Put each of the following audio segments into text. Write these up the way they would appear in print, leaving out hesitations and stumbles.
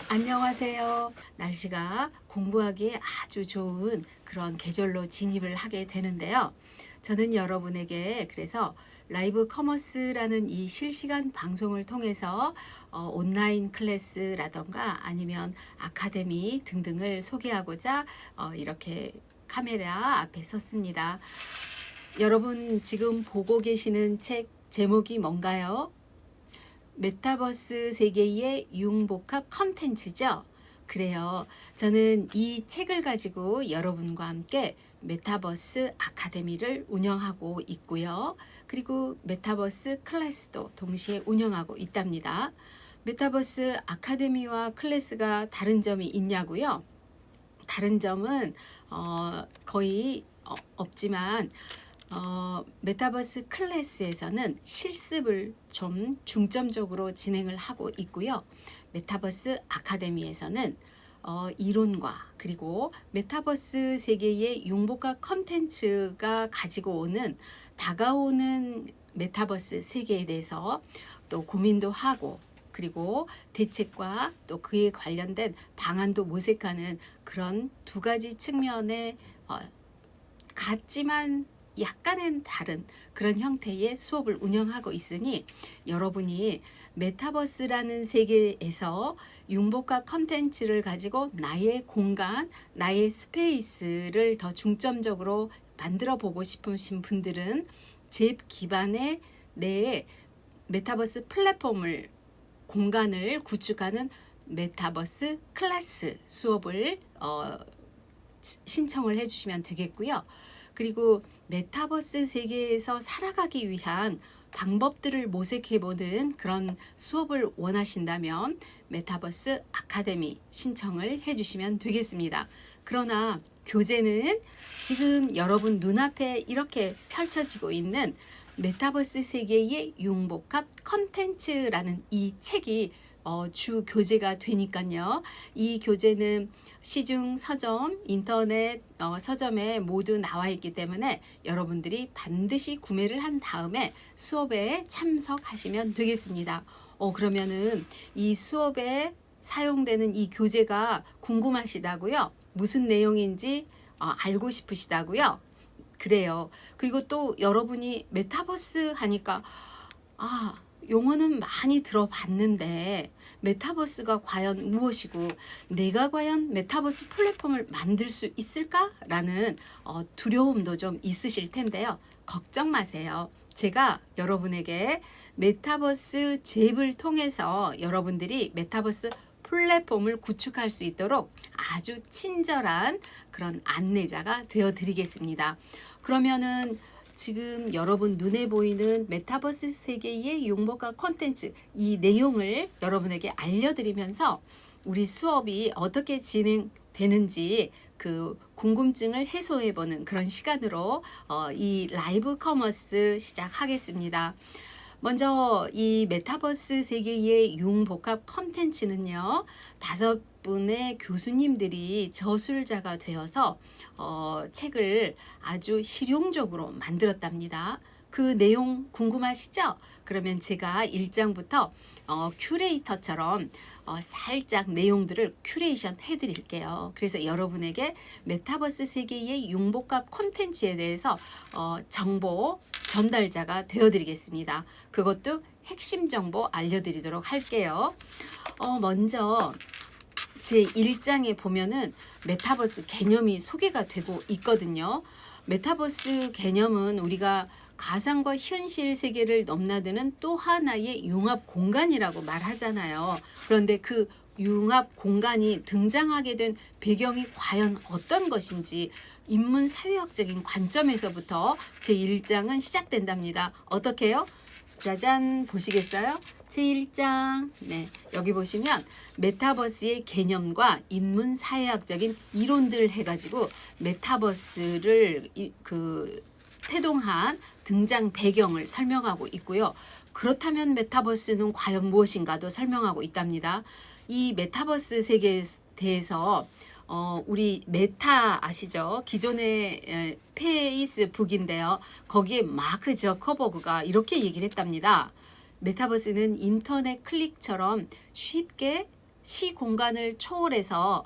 안녕하세요. 날씨가 공부하기에 아주 좋은 그런 계절로 진입을 하게 되는데요. 저는 여러분에게 그래서 라이브 커머스라는 이 실시간 방송을 통해서 온라인 클래스라던가 아니면 아카데미 등등을 소개하고자 이렇게 카메라 앞에 섰습니다. 여러분 지금 보고 계시는 책 제목이 뭔가요? 메타버스 세계의 융복합 컨텐츠죠. 그래요. 저는 이 책을 가지고 여러분과 함께 메타버스 아카데미를 운영하고 있고요. 그리고 메타버스 클래스도 동시에 운영하고 있답니다. 메타버스 아카데미와 클래스가 다른 점이 있냐고요? 다른 점은 거의 없지만 메타버스 클래스에서는 실습을 좀 중점적으로 진행을 하고 있고요. 메타버스 아카데미에서는 이론과 그리고 메타버스 세계의 융복합 컨텐츠가 가지고 오는 다가오는 메타버스 세계에 대해서 또 고민도 하고 그리고 대책과 또 그에 관련된 방안도 모색하는 그런 두 가지 측면의 같지만 약간은 다른 그런 형태의 수업을 운영하고 있으니 여러분이 메타버스라는 세계에서 융복합 컨텐츠를 가지고 나의 공간, 나의 스페이스를 더 중점적으로 만들어 보고 싶으신 분들은 제 기반의 내 메타버스 플랫폼을 공간을 구축하는 메타버스 클래스 수업을 신청을 해주시면 되겠고요. 그리고 메타버스 세계에서 살아가기 위한 방법들을 모색해보는 그런 수업을 원하신다면 메타버스 아카데미 신청을 해주시면 되겠습니다. 그러나 교재는 지금 여러분 눈앞에 이렇게 펼쳐지고 있는 메타버스 세계의 융복합 컨텐츠라는 이 책이 주 교재가 되니까요. 이 교재는 시중 서점, 인터넷 서점에 모두 나와 있기 때문에 여러분들이 반드시 구매를 한 다음에 수업에 참석하시면 되겠습니다. 그러면은 이 수업에 사용되는 이 교재가 궁금하시다고요? 무슨 내용인지 알고 싶으시다고요? 그래요. 그리고 또 여러분이 메타버스 하니까 용어는 많이 들어봤는데 메타버스가 과연 무엇이고 내가 과연 메타버스 플랫폼을 만들 수 있을까라는 두려움도 좀 있으실 텐데요. 걱정 마세요. 제가 여러분에게 메타버스 잽을 통해서 여러분들이 메타버스 플랫폼을 구축할 수 있도록 아주 친절한 그런 안내자가 되어 드리겠습니다. 그러면은 지금 여러분 눈에 보이는 메타버스 세계의 융복합 콘텐츠 이 내용을 여러분에게 알려드리면서 우리 수업이 어떻게 진행되는지 그 궁금증을 해소해보는 그런 시간으로 이 라이브 커머스 시작하겠습니다. 먼저 이 메타버스 세계의 융복합 컨텐츠는요 5분의 교수님들이 저술자가 되어서 책을 아주 실용적으로 만들었답니다. 그 내용 궁금하시죠? 그러면 제가 1장부터 큐레이터처럼 살짝 내용들을 큐레이션 해드릴게요. 그래서 여러분에게 메타버스 세계의 융복합 콘텐츠에 대해서 정보 전달자가 되어드리겠습니다. 그것도 핵심 정보 알려드리도록 할게요. 먼저 제 1장에 보면은 메타버스 개념이 소개가 되고 있거든요. 메타버스 개념은 우리가 가상과 현실 세계를 넘나드는 또 하나의 융합 공간이라고 말하잖아요. 그런데 그 융합 공간이 등장하게 된 배경이 과연 어떤 것인지 인문 사회학적인 관점에서부터 제 1장은 시작된답니다. 어떻게요? 짜잔 보시겠어요? 제1장 여기 보시면 메타버스의 개념과 인문사회학적인 이론들을 해가지고 메타버스를 태동한 등장 배경을 설명하고 있고요. 그렇다면 메타버스는 과연 무엇인가도 설명하고 있답니다. 이 메타버스 세계에 대해서 우리 메타 아시죠? 기존의 페이스북인데요. 거기에 마크 저커버그가 이렇게 얘기를 했답니다. 메타버스는 인터넷 클릭처럼 쉽게 시 공간을 초월해서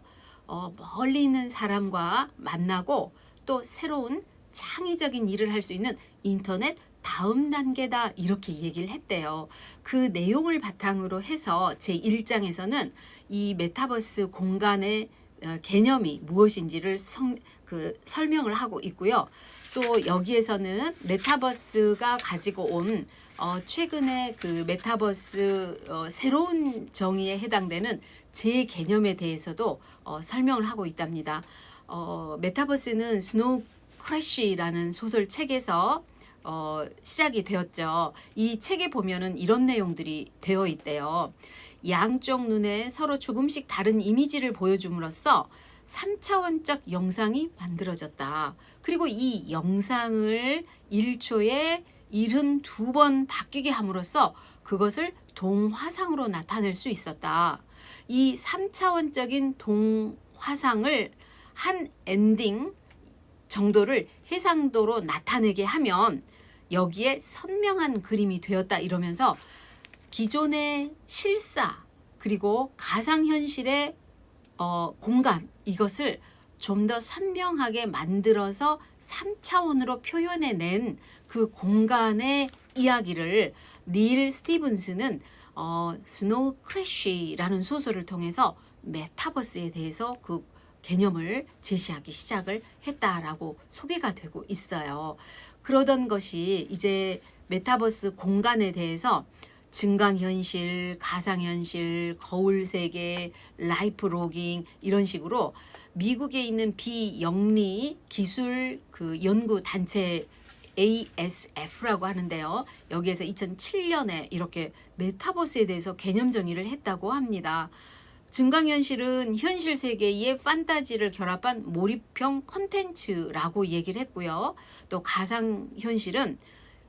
멀리 있는 사람과 만나고 또 새로운 창의적인 일을 할 수 있는 인터넷 다음 단계다 이렇게 얘기를 했대요. 그 내용을 바탕으로 해서 제1장에서는 이 메타버스 공간의 개념이 무엇인지를 설명을 하고 있고요. 또 여기에서는 메타버스가 가지고 온 최근에 그 메타버스 새로운 정의에 해당되는 제 개념에 대해서도 설명을 하고 있답니다. 메타버스는 스노우 크래쉬라는 소설책에서 시작이 되었죠. 이 책에 보면은 이런 내용들이 되어 있대요. 양쪽 눈에 서로 조금씩 다른 이미지를 보여줌으로써 3차원적 영상이 만들어졌다. 그리고 이 영상을 1초에 72번 바뀌게 함으로써 그것을 동화상으로 나타낼 수 있었다. 이 3차원적인 동화상을 한 엔딩 정도를 해상도로 나타내게 하면 여기에 선명한 그림이 되었다 이러면서 기존의 실사 그리고 가상현실의 공간 이것을 좀 더 선명하게 만들어서 3차원으로 표현해낸 그 공간의 이야기를 닐 스티븐스는 스노우 크래쉬라는 소설을 통해서 메타버스에 대해서 그 개념을 제시하기 시작을 했다라고 소개가 되고 있어요. 그러던 것이 이제 메타버스 공간에 대해서 증강현실, 가상현실, 거울세계, 라이프 로깅 이런 식으로 미국에 있는 비영리 기술 그 연구 단체 ASF라고 하는데요. 여기에서 2007년에 이렇게 메타버스에 대해서 개념 정의를 했다고 합니다. 증강현실은 현실 세계의 판타지를 결합한 몰입형 콘텐츠라고 얘기를 했고요. 또 가상현실은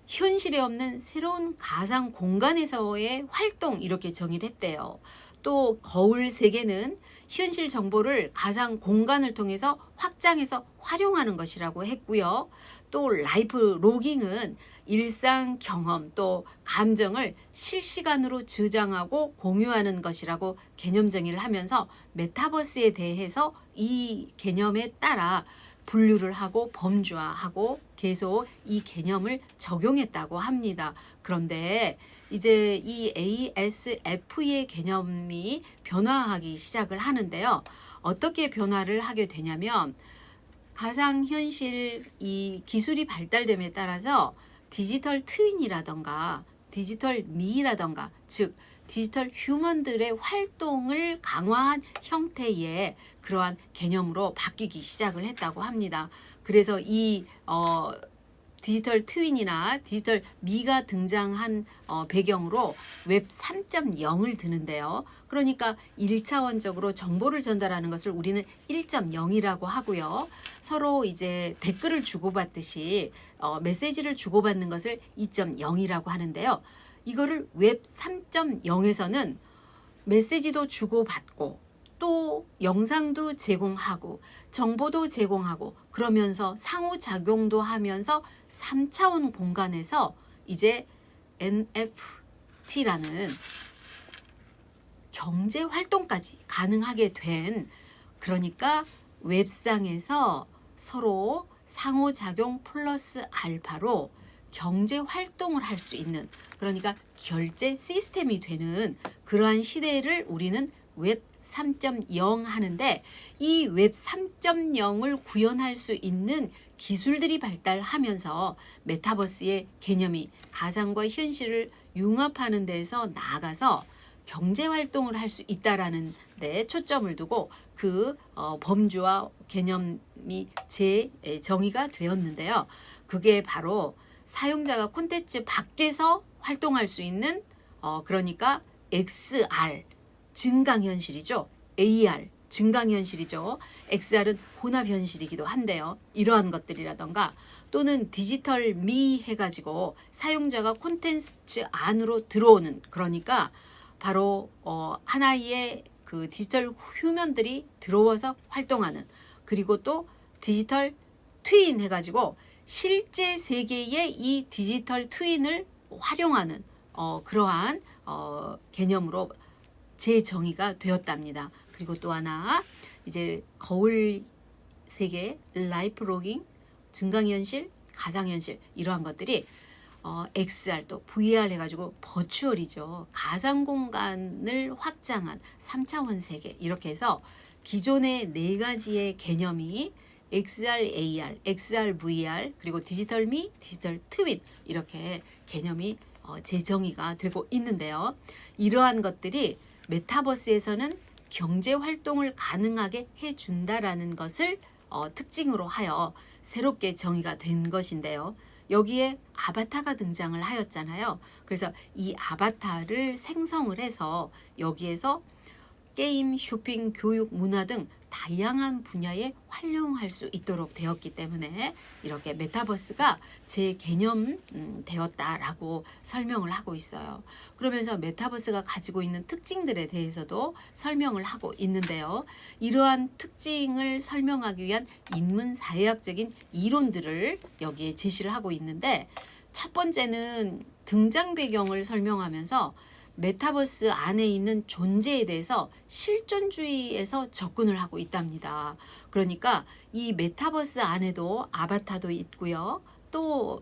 현실에 없는 새로운 가상 공간에서의 활동 이렇게 정의를 했대요. 또 거울 세계는 현실 정보를 가상 공간을 통해서 확장해서 활용하는 것이라고 했고요. 또 라이프 로깅은 일상 경험 또 감정을 실시간으로 저장하고 공유하는 것이라고 개념 정의를 하면서 메타버스에 대해서 이 개념에 따라 분류를 하고 범주화하고 계속 이 개념을 적용했다고 합니다. 그런데 이제 이 ASF의 개념이 변화하기 시작을 하는데요. 어떻게 변화를 하게 되냐면 가상현실 이 기술이 발달됨에 따라서 디지털 트윈이라던가 디지털 미라던가 즉 디지털 휴먼들의 활동을 강화한 형태의 그러한 개념으로 바뀌기 시작을 했다고 합니다. 그래서 이 디지털 트윈이나 디지털 미가 등장한 배경으로 웹 3.0을 드는데요. 그러니까 1차원적으로 정보를 전달하는 것을 우리는 1.0이라고 하고요. 서로 이제 댓글을 주고받듯이 메시지를 주고받는 것을 2.0이라고 하는데요. 이거를 웹 3.0에서는 메시지도 주고받고 또 영상도 제공하고 정보도 제공하고 그러면서 상호작용도 하면서 3차원 공간에서 이제 NFT라는 경제활동까지 가능하게 된 그러니까 웹상에서 서로 상호작용 플러스 알파로 경제활동을 할 수 있는 그러니까 결제 시스템이 되는 그러한 시대를 우리는 웹 3.0 하는데 이 웹 3.0을 구현할 수 있는 기술들이 발달하면서 메타버스의 개념이 가상과 현실을 융합하는 데서 나아가서 경제활동을 할 수 있다라는 데 초점을 두고 그 범주와 개념이 재정의가 되었는데요. 그게 바로 사용자가 콘텐츠 밖에서 활동할 수 있는 그러니까 XR 증강현실이죠. AR 증강현실이죠. XR은 혼합현실이기도 한데요. 이러한 것들이라던가 또는 디지털 미 해가지고 사용자가 콘텐츠 안으로 들어오는 그러니까 바로 하나의 그 디지털 휴먼들이 들어와서 활동하는 그리고 또 디지털 트윈 해가지고 실제 세계의 이 디지털 트윈을 활용하는 그러한 개념으로 재정의가 되었답니다. 그리고 또 하나 이제 거울 세계, 라이프 로깅, 증강현실, 가상현실 이러한 것들이 XR 또 VR 해가지고 버추얼이죠. 가상공간을 확장한 3차원 세계 이렇게 해서 기존의 네 가지의 개념이 XR, AR, XR, VR 그리고 디지털 미, 디지털 트윈 이렇게 개념이 재정의가 되고 있는데요. 이러한 것들이 메타버스에서는 경제 활동을 가능하게 해준다라는 것을 특징으로 하여 새롭게 정의가 된 것인데요. 여기에 아바타가 등장을 하였잖아요. 그래서 이 아바타를 생성을 해서 여기에서 게임, 쇼핑, 교육, 문화 등 다양한 분야에 활용할 수 있도록 되었기 때문에 이렇게 메타버스가 제 개념 되었다라고 설명을 하고 있어요. 그러면서 메타버스가 가지고 있는 특징들에 대해서도 설명을 하고 있는데요. 이러한 특징을 설명하기 위한 인문사회학적인 이론들을 여기에 제시를 하고 있는데 첫 번째는 등장 배경을 설명하면서 메타버스 안에 있는 존재에 대해서 실존주의에서 접근을 하고 있답니다. 그러니까 이 메타버스 안에도 아바타도 있고요. 또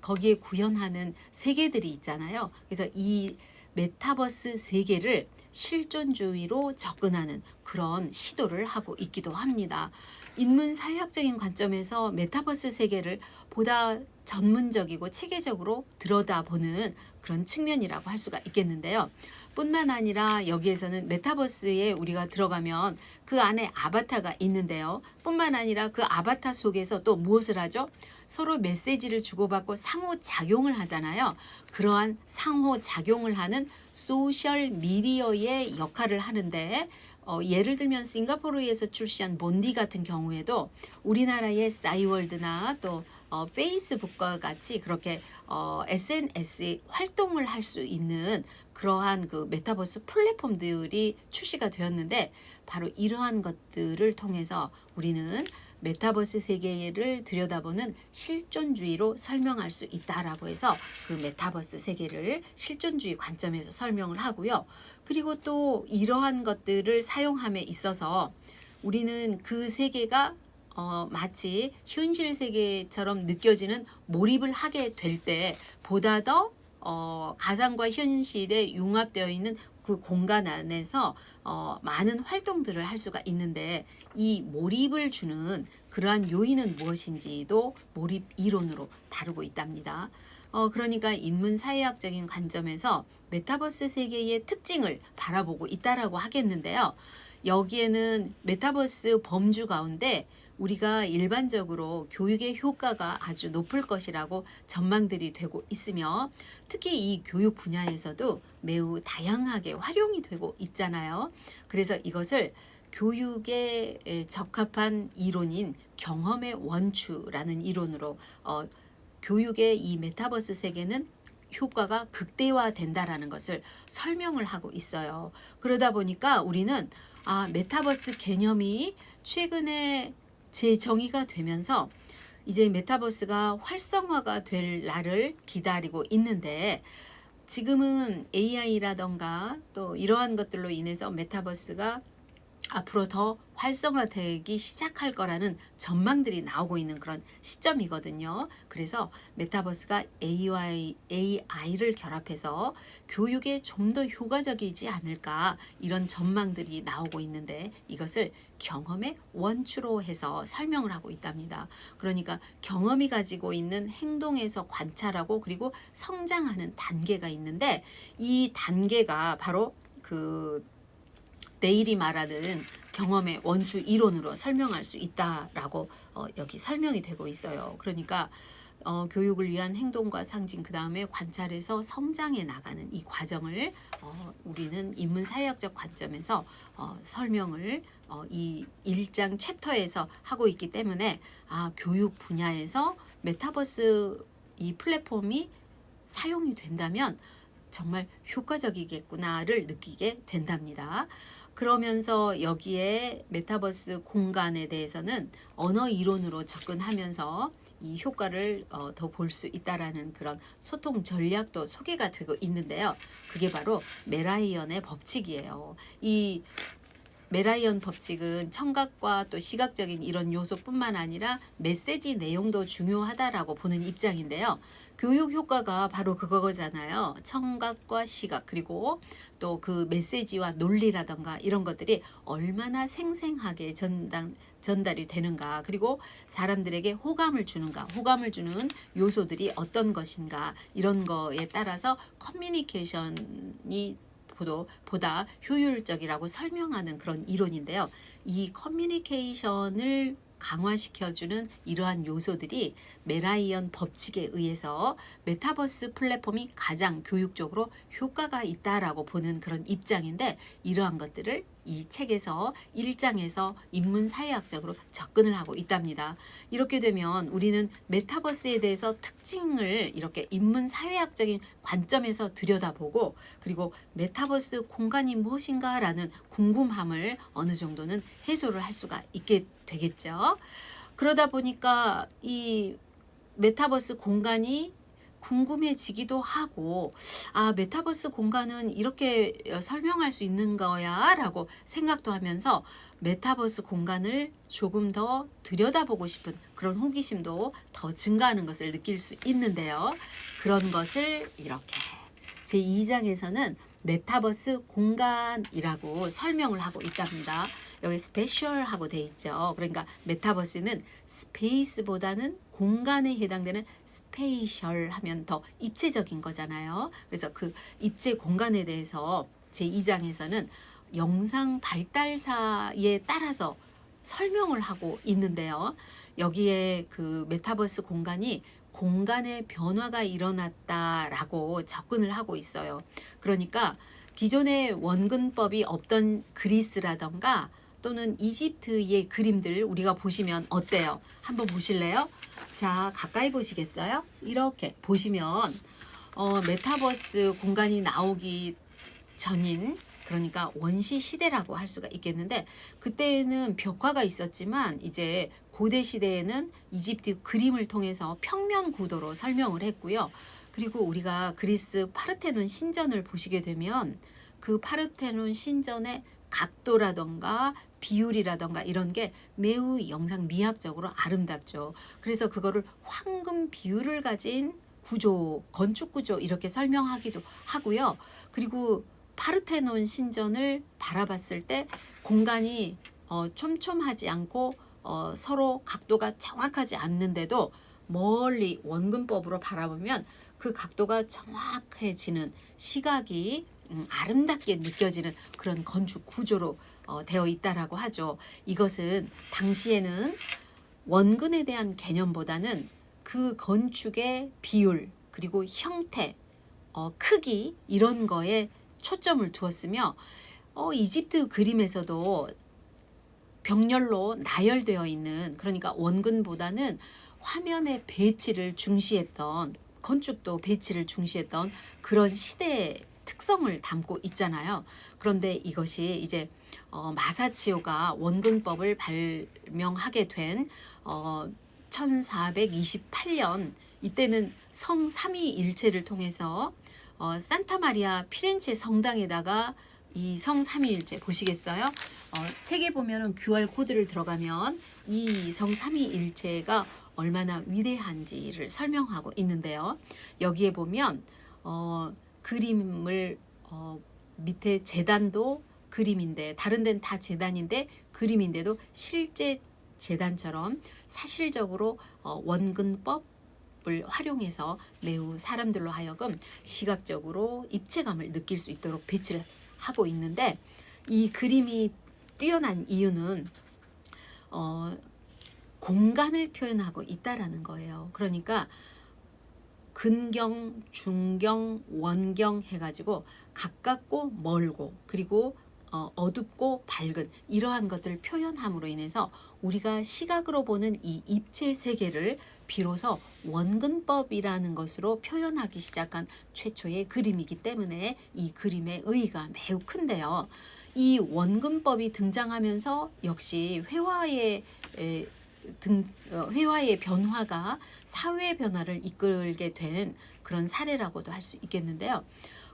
거기에 구현하는 세계들이 있잖아요. 그래서 이 메타버스 세계를 실존주의로 접근하는 그런 시도를 하고 있기도 합니다. 인문사회학적인 관점에서 메타버스 세계를 보다 전문적이고 체계적으로 들여다보는 그런 측면이라고 할 수가 있겠는데요. 뿐만 아니라 여기에서는 메타버스에 우리가 들어가면 그 안에 아바타가 있는데요. 뿐만 아니라 그 아바타 속에서 또 무엇을 하죠? 서로 메시지를 주고받고 상호작용을 하잖아요. 그러한 상호작용을 하는 소셜 미디어의 역할을 하는데 예를 들면 싱가포르에서 출시한 몬디 같은 경우에도 우리나라의 싸이월드나 또 페이스북과 같이 그렇게 SNS 활동을 할 수 있는 그러한 그 메타버스 플랫폼들이 출시가 되었는데 바로 이러한 것들을 통해서 우리는 메타버스 세계를 들여다보는 실존주의로 설명할 수 있다라고 해서 그 메타버스 세계를 실존주의 관점에서 설명을 하고요. 그리고 또 이러한 것들을 사용함에 있어서 우리는 그 세계가 마치 현실 세계처럼 느껴지는 몰입을 하게 될 때 보다 더 가상과 현실에 융합되어 있는 그 공간 안에서 많은 활동들을 할 수가 있는데 이 몰입을 주는 그러한 요인은 무엇인지도 몰입 이론으로 다루고 있답니다. 그러니까 인문사회학적인 관점에서 메타버스 세계의 특징을 바라보고 있다라고 하겠는데요. 여기에는 메타버스 범주 가운데 우리가 일반적으로 교육의 효과가 아주 높을 것이라고 전망들이 되고 있으며 특히 이 교육 분야에서도 매우 다양하게 활용이 되고 있잖아요. 그래서 이것을 교육에 적합한 이론인 경험의 원추라는 이론으로 교육의 이 메타버스 세계는 효과가 극대화된다라는 것을 설명을 하고 있어요. 그러다 보니까 우리는 메타버스 개념이 최근에 재정의가 되면서 이제 메타버스가 활성화가 될 날을 기다리고 있는데 지금은 AI라던가 또 이러한 것들로 인해서 메타버스가 앞으로 더 활성화되기 시작할 거라는 전망들이 나오고 있는 그런 시점이거든요. 그래서 메타버스가 AI를 결합해서 교육에 좀 더 효과적이지 않을까 이런 전망들이 나오고 있는데 이것을 경험의 원추로 해서 설명을 하고 있답니다. 그러니까 경험이 가지고 있는 행동에서 관찰하고 그리고 성장하는 단계가 있는데 이 단계가 바로 그 내일이 말하는 경험의 원추 이론으로 설명할 수 있다라고 여기 설명이 되고 있어요. 그러니까 교육을 위한 행동과 상징 그 다음에 관찰해서 성장해 나가는 이 과정을 우리는 인문사회학적 관점에서 설명을 이 1장 챕터에서 하고 있기 때문에 교육 분야에서 메타버스 이 플랫폼이 사용이 된다면 정말 효과적이겠구나를 느끼게 된답니다. 그러면서 여기에 메타버스 공간에 대해서는 언어 이론으로 접근하면서 이 효과를 더 볼 수 있다라는 그런 소통 전략도 소개가 되고 있는데요. 그게 바로 메라이언의 법칙이에요. 이 메라이언 법칙은 청각과 또 시각적인 이런 요소뿐만 아니라 메시지 내용도 중요하다라고 보는 입장인데요. 교육 효과가 바로 그거잖아요. 청각과 시각 그리고 또 그 메시지와 논리라던가 이런 것들이 얼마나 생생하게 전달이 되는가, 그리고 사람들에게 호감을 주는가, 호감을 주는 요소들이 어떤 것인가, 이런 거에 따라서 커뮤니케이션이 보다 효율적이라고 설명하는 그런 이론인데요. 이 커뮤니케이션을 강화시켜주는 이러한 요소들이 메라이언 법칙에 의해서 메타버스 플랫폼이 가장 교육적으로 효과가 있다라고 보는 그런 입장인데, 이러한 것들을 이 책에서 1장에서 인문사회학적으로 접근을 하고 있답니다. 이렇게 되면 우리는 메타버스에 대해서 특징을 이렇게 인문사회학적인 관점에서 들여다보고, 그리고 메타버스 공간이 무엇인가 라는 궁금함을 어느 정도는 해소를 할 수가 있게 되겠죠. 그러다 보니까 이 메타버스 공간이 궁금해지기도 하고, 아, 메타버스 공간은 이렇게 설명할 수 있는 거야 라고 생각도 하면서 메타버스 공간을 조금 더 들여다보고 싶은 그런 호기심도 더 증가하는 것을 느낄 수 있는데요. 그런 것을 이렇게 제2장에서는 메타버스 공간이라고 설명을 하고 있답니다. 여기 스페셜하고 돼 있죠. 그러니까 메타버스는 스페이스보다는 공간에 해당되는 스페이셜 하면 더 입체적인 거잖아요. 그래서 그 입체 공간에 대해서 제2장에서는 영상 발달사에 따라서 설명을 하고 있는데요. 여기에 그 메타버스 공간이 공간의 변화가 일어났다라고 접근을 하고 있어요. 그러니까 기존의 원근법이 없던 그리스라던가 또는 이집트의 그림들 우리가 보시면 어때요? 한번 보실래요? 자, 가까이 보시겠어요? 이렇게 보시면 메타버스 공간이 나오기 전인, 그러니까 원시 시대라고 할 수가 있겠는데, 그때는 벽화가 있었지만 이제 고대 시대에는 이집트 그림을 통해서 평면 구도로 설명을 했고요. 그리고 우리가 그리스 파르테논 신전을 보시게 되면 그 파르테논 신전의 각도라던가 비율이라던가 이런 게 매우 영상 미학적으로 아름답죠. 그래서 그거를 황금 비율을 가진 구조, 건축 구조 이렇게 설명하기도 하고요. 그리고 파르테논 신전을 바라봤을 때 공간이 촘촘하지 않고 서로 각도가 정확하지 않는데도 멀리 원근법으로 바라보면 그 각도가 정확해지는, 시각이 아름답게 느껴지는 그런 건축 구조로 되어 있다라고 하죠. 이것은 당시에는 원근에 대한 개념보다는 그 건축의 비율 그리고 형태, 크기 이런 거에 초점을 두었으며, 이집트 그림에서도 병렬로 나열되어 있는, 그러니까 원근보다는 화면의 배치를 중시했던, 건축도 배치를 중시했던 그런 시대의 특성을 담고 있잖아요. 그런데 이것이 이제 마사치오가 원근법을 발명하게 된 1428년, 이때는 성 삼위일체를 통해서 산타마리아 피렌체 성당에다가 이 성 삼위일체 보시겠어요? 책에 보면은 QR 코드를 들어가면 이 성 삼위일체가 얼마나 위대한지를 설명하고 있는데요. 여기에 보면 그림을 밑에 제단도 그림인데, 다른 데는 다 제단인데 그림인데도 실제 제단처럼 사실적으로 원근법을 활용해서 매우 사람들로 하여금 시각적으로 입체감을 느낄 수 있도록 배치를 하고 있는데, 이 그림이 뛰어난 이유는 공간을 표현하고 있다라는 거예요. 그러니까 근경, 중경, 원경 해가지고 가깝고 멀고 그리고 어둡고 밝은 이러한 것들을 표현함으로 인해서 우리가 시각으로 보는 이 입체 세계를 비로소 원근법이라는 것으로 표현하기 시작한 최초의 그림이기 때문에 이 그림의 의의가 매우 큰데요. 이 원근법이 등장하면서 역시 회화의 회화의 변화가 사회 변화를 이끌게 된 그런 사례라고도 할 수 있겠는데요.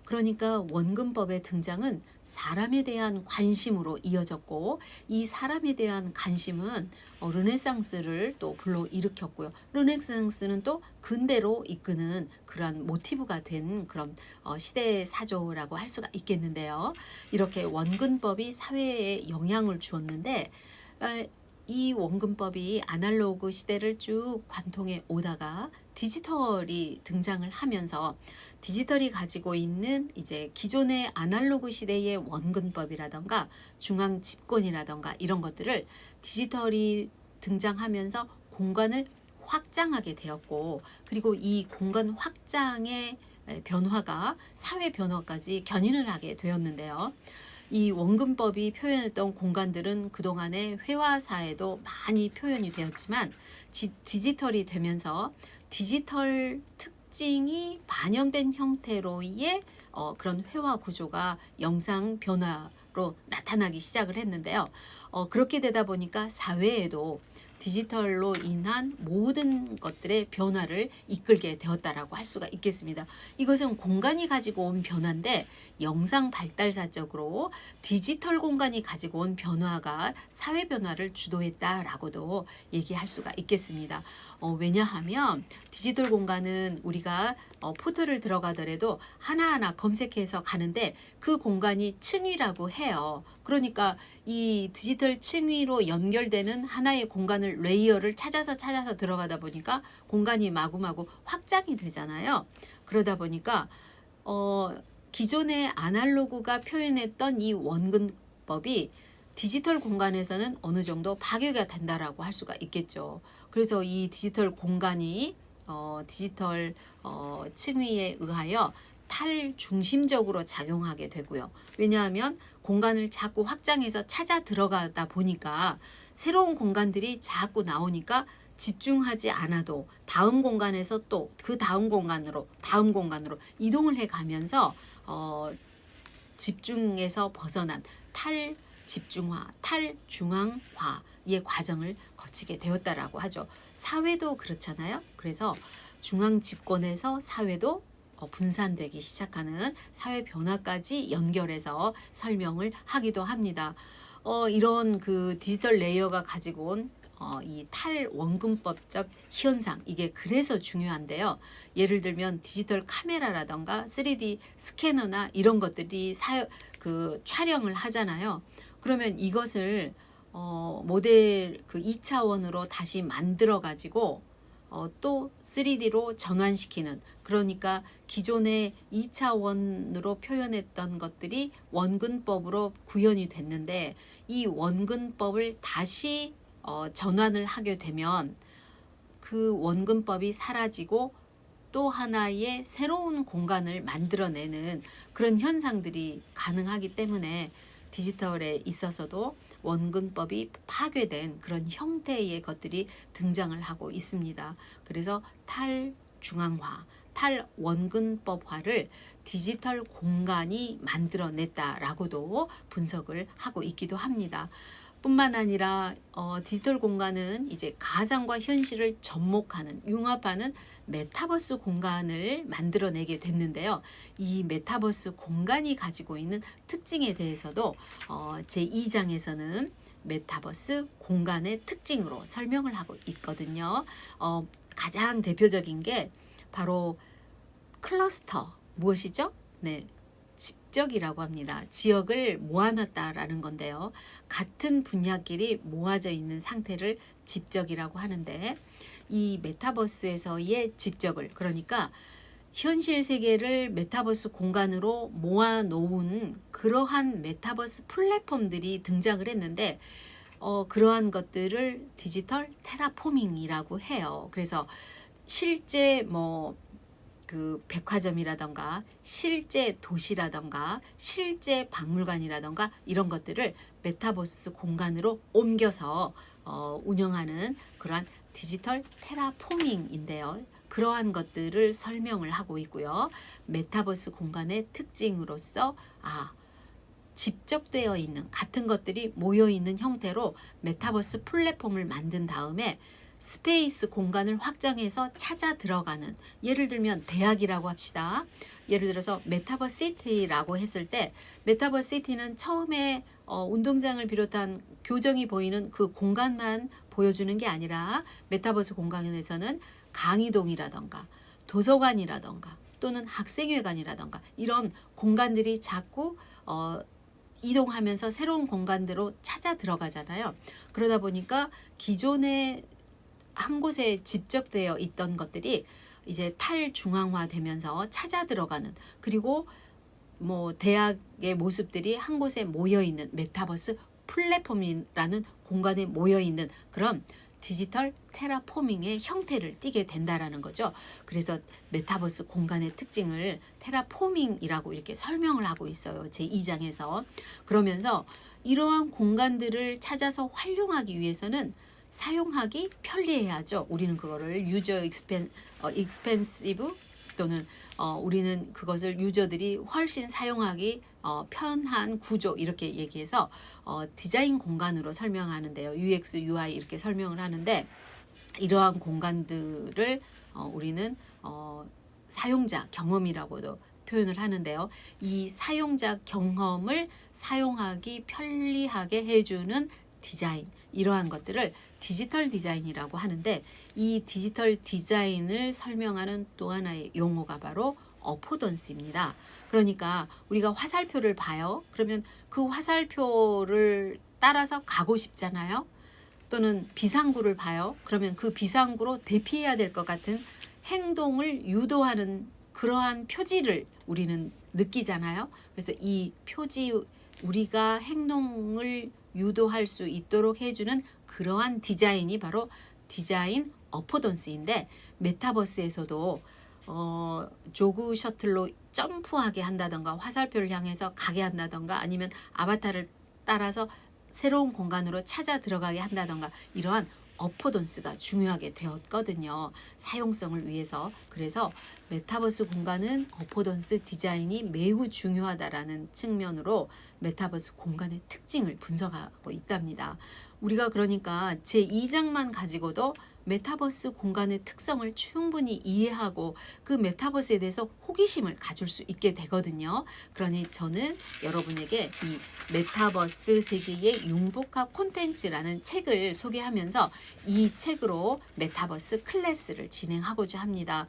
그러니까 원근법의 등장은 사람에 대한 관심으로 이어졌고, 이 사람에 대한 관심은 르네상스를 또 불러일으켰고요. 르네상스는 또 근대로 이끄는 그런 모티브가 된 그런 시대 사조라고 할 수가 있겠는데요. 이렇게 원근법이 사회에 영향을 주었는데, 이 원근법이 아날로그 시대를 쭉 관통해 오다가 디지털이 등장을 하면서 디지털이 가지고 있는 이제 기존의 아날로그 시대의 원근법이라던가 중앙 집권이라던가 이런 것들을 디지털이 등장하면서 공간을 확장하게 되었고, 그리고 이 공간 확장의 변화가 사회 변화까지 견인을 하게 되었는데요. 이 원근법이 표현했던 공간들은 그동안의 회화사에도 많이 표현이 되었지만 디지털이 되면서 디지털 특징이 반영된 형태로의 그런 회화 구조가 영상 변화로 나타나기 시작을 했는데요. 그렇게 되다 보니까 사회에도 디지털로 인한 모든 것들의 변화를 이끌게 되었다라고 할 수가 있겠습니다. 이것은 공간이 가지고 온 변화인데 영상 발달사적으로 디지털 공간이 가지고 온 변화가 사회 변화를 주도했다라고도 얘기할 수가 있겠습니다. 왜냐하면 디지털 공간은 우리가 포털을 들어가더라도 하나하나 검색해서 가는데 그 공간이 층위라고 해요. 그러니까 이 디지털 층위로 연결되는 하나의 공간을 레이어를 찾아서 들어가다 보니까 공간이 마구마구 확장이 되잖아요. 그러다 보니까 기존의 아날로그가 표현했던 이 원근법이 디지털 공간에서는 어느 정도 파괴가 된다라고 할 수가 있겠죠. 그래서 이 디지털 공간이 디지털 층위에 의하여 탈중심적으로 작용하게 되고요. 왜냐하면 공간을 자꾸 확장해서 찾아 들어가다 보니까 새로운 공간들이 자꾸 나오니까 집중하지 않아도 다음 공간에서 또 그 다음 공간으로 이동을 해 가면서 집중에서 벗어난 탈집중화, 탈중앙화의 과정을 거치게 되었다라고 하죠. 사회도 그렇잖아요. 그래서 중앙 집권에서 사회도 분산되기 시작하는 사회 변화까지 연결해서 설명을 하기도 합니다. 이런 그 디지털 레이어가 가지고 온 이 탈원근법적 현상, 이게 그래서 중요한데요. 예를 들면 디지털 카메라라던가 3D 스캐너나 이런 것들이 촬영을 하잖아요. 그러면 이것을 모델 2차원으로 다시 만들어 가지고 또 3D로 전환시키는, 그러니까 기존의 2차원으로 표현했던 것들이 원근법으로 구현이 됐는데 이 원근법을 다시 전환을 하게 되면 그 원근법이 사라지고 또 하나의 새로운 공간을 만들어내는 그런 현상들이 가능하기 때문에 디지털에 있어서도 원근법이 파괴된 그런 형태의 것들이 등장을 하고 있습니다. 그래서 탈중앙화, 탈원근법화를 디지털 공간이 만들어냈다라고도 분석을 하고 있기도 합니다. 뿐만 아니라 디지털 공간은 이제 가상과 현실을 접목하는, 융합하는 메타버스 공간을 만들어내게 됐는데요. 이 메타버스 공간이 가지고 있는 특징에 대해서도 제2장에서는 메타버스 공간의 특징으로 설명을 하고 있거든요. 가장 대표적인 게 바로 클러스터, 무엇이죠? 네, 집적이라고 합니다. 지역을 모아놨다라는 건데요. 같은 분야끼리 모아져 있는 상태를 집적이라고 하는데, 이 메타버스에서의 집적을, 그러니까 현실 세계를 메타버스 공간으로 모아놓은 그러한 메타버스 플랫폼들이 등장을 했는데 그러한 것들을 디지털 테라포밍이라고 해요. 그래서 실제 그 백화점이라던가 실제 도시라던가 실제 박물관이라던가 이런 것들을 메타버스 공간으로 옮겨서 운영하는 그러한 디지털 테라포밍인데요. 그러한 것들을 설명을 하고 있고요. 메타버스 공간의 특징으로서 집적되어 있는 같은 것들이 모여 있는 형태로 메타버스 플랫폼을 만든 다음에 스페이스 공간을 확장해서 찾아 들어가는, 예를 들면 대학이라고 합시다. 예를 들어서 메타버스 시티라고 했을 때 메타버스 시티는 처음에 운동장을 비롯한 교정이 보이는 그 공간만 보여주는 게 아니라 메타버스 공간에서는 강의동이라던가 도서관이라던가 또는 학생회관이라던가 이런 공간들이 자꾸 이동하면서 새로운 공간으로 찾아 들어가잖아요. 그러다 보니까 기존에 한 곳에 집적되어 있던 것들이 이제 탈중앙화 되면서 찾아 들어가는, 그리고 뭐 대학의 모습들이 한 곳에 모여 있는 메타버스 플랫폼이라는 공간에 모여 있는 그런 디지털 테라포밍의 형태를 띠게 된다라는 거죠. 그래서 메타버스 공간의 특징을 테라포밍이라고 이렇게 설명을 하고 있어요. 제2장에서. 그러면서 이러한 공간들을 찾아서 활용하기 위해서는 사용하기 편리해야죠. 우리는 그거를 유저 익스펜시브 또는 우리는 그것을 유저들이 훨씬 사용하기 편한 구조 이렇게 얘기해서 디자인 공간으로 설명하는데요. UX, UI 이렇게 설명을 하는데 이러한 공간들을 우리는 사용자 경험이라고도 표현을 하는데요. 이 사용자 경험을 사용하기 편리하게 해주는 디자인, 이러한 것들을 디지털 디자인이라고 하는데 이 디지털 디자인을 설명하는 또 하나의 용어가 바로 어포던스입니다. 그러니까 우리가 화살표를 봐요. 그러면 그 화살표를 따라서 가고 싶잖아요. 또는 비상구를 봐요. 그러면 그 비상구로 대피해야 될 것 같은 행동을 유도하는 그러한 표지를 우리는 느끼잖아요. 그래서 이 표지, 우리가 행동을 유도할 수 있도록 해주는 그러한 디자인이 바로 디자인 어포던스인데, 메타버스에서도 조그 셔틀로 점프하게 한다던가 화살표를 향해서 가게 한다던가 아니면 아바타를 따라서 새로운 공간으로 찾아 들어가게 한다던가 이러한 어포던스가 중요하게 되었거든요. 사용성을 위해서. 그래서 메타버스 공간은 어포던스 디자인이 매우 중요하다라는 측면으로 메타버스 공간의 특징을 분석하고 있답니다. 우리가 그러니까 제2장만 가지고도 메타버스 공간의 특성을 충분히 이해하고 그 메타버스에 대해서 호기심을 가질 수 있게 되거든요. 그러니 저는 여러분에게 이 메타버스 세계의 융복합 콘텐츠라는 책을 소개하면서 이 책으로 메타버스 클래스를 진행하고자 합니다.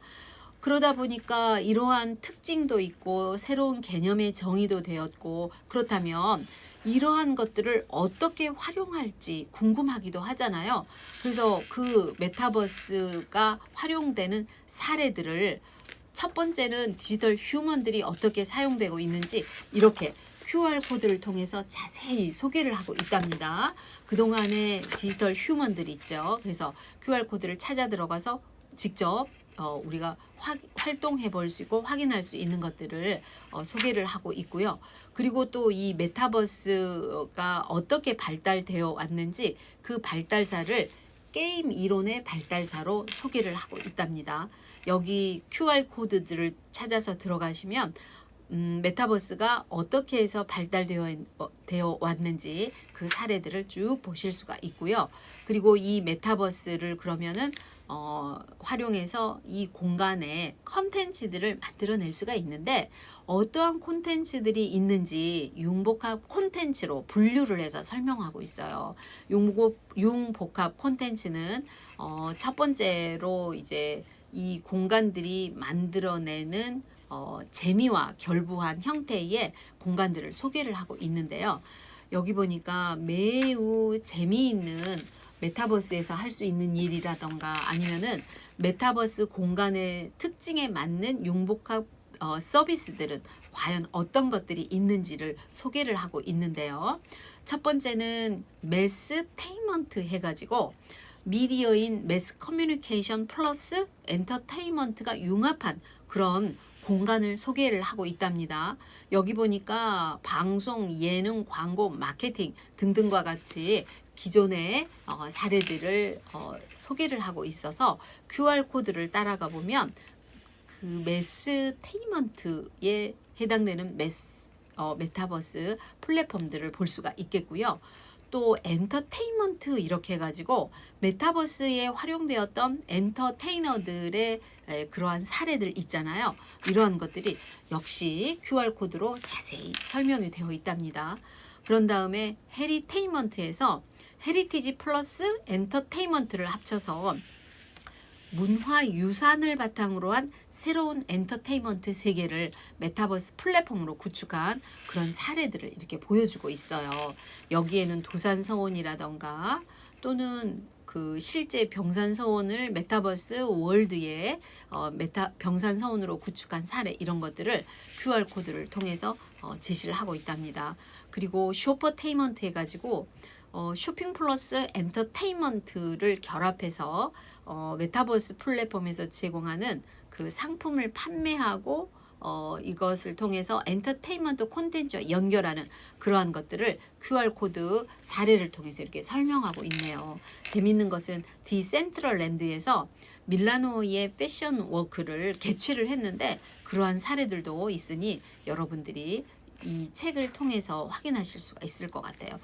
그러다 보니까 이러한 특징도 있고 새로운 개념의 정의도 되었고, 그렇다면 이러한 것들을 어떻게 활용할지 궁금하기도 하잖아요. 그래서 그 메타버스가 활용되는 사례들을 첫 번째는 디지털 휴먼들이 어떻게 사용되고 있는지 이렇게 QR코드를 통해서 자세히 소개를 하고 있답니다. 그동안에 디지털 휴먼들이 있죠. 그래서 QR코드를 찾아 들어가서 직접 우리가 활동해 볼 수 있고 확인할 수 있는 것들을 소개를 하고 있고요. 그리고 또 이 메타버스가 어떻게 발달되어 왔는지 그 발달사를 게임 이론의 발달사로 소개를 하고 있답니다. 여기 QR코드들을 찾아서 들어가시면 메타버스가 어떻게 해서 발달되어 왔는지 그 사례들을 쭉 보실 수가 있고요. 그리고 이 메타버스를 그러면은 활용해서 이 공간에 컨텐츠들을 만들어낼 수가 있는데, 어떠한 콘텐츠들이 있는지 융복합 콘텐츠로 분류를 해서 설명하고 있어요. 융복합 콘텐츠는 첫 번째로 이제 이 공간들이 만들어내는 재미와 결부한 형태의 공간들을 소개를 하고 있는데요. 여기 보니까 매우 재미있는 메타버스에서 할 수 있는 일이라던가 아니면은 메타버스 공간의 특징에 맞는 융복합 서비스들은 과연 어떤 것들이 있는지를 소개를 하고 있는데요. 첫 번째는 매스테인먼트 해가지고 미디어인 매스 커뮤니케이션 플러스 엔터테인먼트가 융합한 그런 공간을 소개를 하고 있답니다. 여기 보니까 방송, 예능, 광고, 마케팅 등등과 같이 기존의 사례들을 소개를 하고 있어서 QR코드를 따라가 보면 그 매스테인먼트에 해당되는 메타버스 플랫폼들을 볼 수가 있겠고요. 또 엔터테인먼트 이렇게 해가지고 메타버스에 활용되었던 엔터테이너들의 그러한 사례들 있잖아요. 이러한 것들이 역시 QR코드로 자세히 설명이 되어 있답니다. 그런 다음에 헤리테인먼트에서 헤리티지 플러스 엔터테인먼트를 합쳐서 문화유산을 바탕으로 한 새로운 엔터테인먼트 세계를 메타버스 플랫폼으로 구축한 그런 사례들을 이렇게 보여주고 있어요. 여기에는 도산서원이라던가 또는 그 실제 병산서원을 메타버스 월드에 병산서원으로 구축한 사례 이런 것들을 QR코드를 통해서 제시를 하고 있답니다. 그리고 쇼퍼테인먼트 해가지고 쇼핑 플러스 엔터테인먼트를 결합해서 메타버스 플랫폼에서 제공하는 그 상품을 판매하고 이것을 통해서 엔터테인먼트 콘텐츠와 연결하는 그러한 것들을 QR코드 사례를 통해서 이렇게 설명하고 있네요. 재밌는 것은 디센트럴랜드에서 밀라노의 패션 워크를 개최를 했는데 그러한 사례들도 있으니 여러분들이 이 책을 통해서 확인하실 수가 있을 것 같아요.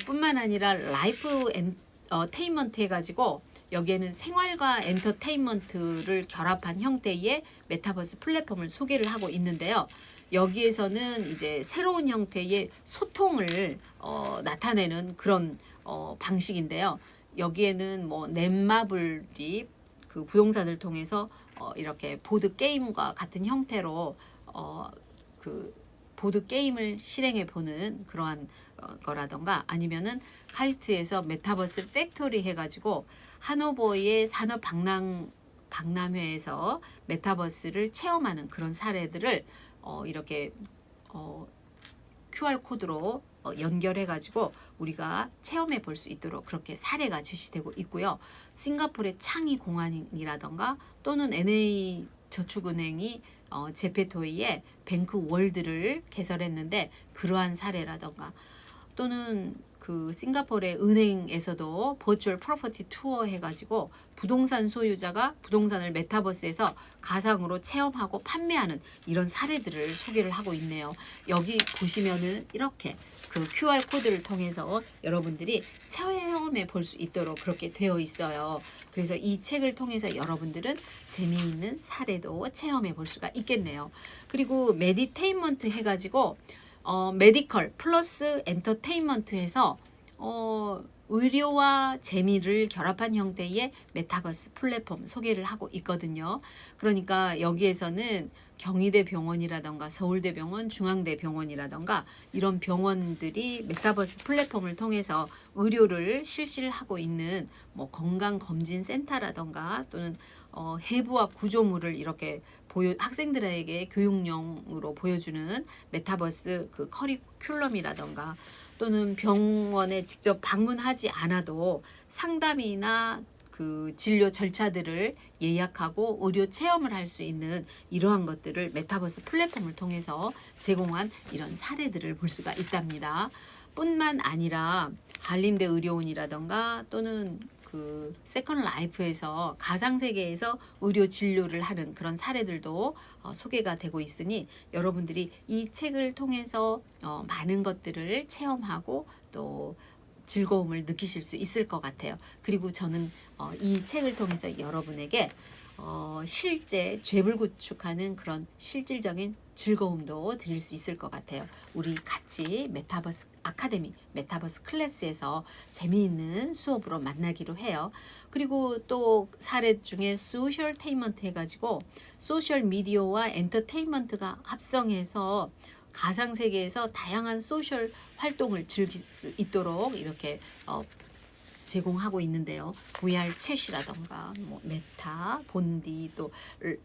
뿐만 아니라 라이프 엔터테인먼트 해가지고 여기에는 생활과 엔터테인먼트를 결합한 형태의 메타버스 플랫폼을 소개를 하고 있는데요. 여기에서는 이제 새로운 형태의 소통을 나타내는 그런 방식인데요. 여기에는 뭐 넷마블이 그 부동산을 통해서 이렇게 보드 게임과 같은 형태로 그 보드 게임을 실행해 보는 그러한 거라던가 아니면은 카이스트에서 메타버스 팩토리 해가지고 하노버의 산업 박람회에서 메타버스를 체험하는 그런 사례들을 이렇게 QR코드로 연결해가지고 우리가 체험해 볼 수 있도록 그렇게 사례가 제시되고 있고요. 싱가포르의 창의 공항이라던가 또는 NA 저축은행이 제페토이의 뱅크 월드를 개설했는데 그러한 사례라던가 또는 그 싱가포르의 은행에서도 버추얼 프로퍼티 투어 해가지고 부동산 소유자가 부동산을 메타버스에서 가상으로 체험하고 판매하는 이런 사례들을 소개를 하고 있네요. 여기 보시면은 이렇게 그 QR코드를 통해서 여러분들이 체험해 볼 수 있도록 그렇게 되어 있어요. 그래서 이 책을 통해서 여러분들은 재미있는 사례도 체험해 볼 수가 있겠네요. 그리고 메디테인먼트 해가지고 메디컬 플러스 엔터테인먼트에서 의료와 재미를 결합한 형태의 메타버스 플랫폼 소개를 하고 있거든요. 그러니까 여기에서는 경희대 병원이라던가 서울대 병원, 중앙대 병원이라던가 이런 병원들이 메타버스 플랫폼을 통해서 의료를 실시를 하고 있는 뭐 건강검진센터라던가 또는 해부학 구조물을 이렇게 학생들에게 교육용으로 보여주는 메타버스 그 커리큘럼이라던가 또는 병원에 직접 방문하지 않아도 상담이나 그 진료 절차들을 예약하고 의료 체험을 할 수 있는 이러한 것들을 메타버스 플랫폼을 통해서 제공한 이런 사례들을 볼 수가 있답니다. 뿐만 아니라 한림대 의료원이라던가 또는 그 세컨 라이프에서 가상세계에서 의료 진료를 하는 그런 사례들도 소개가 되고 있으니 여러분들이 이 책을 통해서 많은 것들을 체험하고 또 즐거움을 느끼실 수 있을 것 같아요. 그리고 저는 이 책을 통해서 여러분에게 실제 죄를 구축하는 그런 실질적인 즐거움도 드릴 수 있을 것 같아요. 우리 같이 메타버스 아카데미, 메타버스 클래스에서 재미있는 수업으로 만나기로 해요. 그리고 또 사례 중에 소셜테인먼트 해가지고 소셜 미디어와 엔터테인먼트가 합성해서 가상세계에서 다양한 소셜 활동을 즐길 수 있도록 이렇게 제공하고 있는데요. VR 챗이라던가 뭐 메타, 본디 또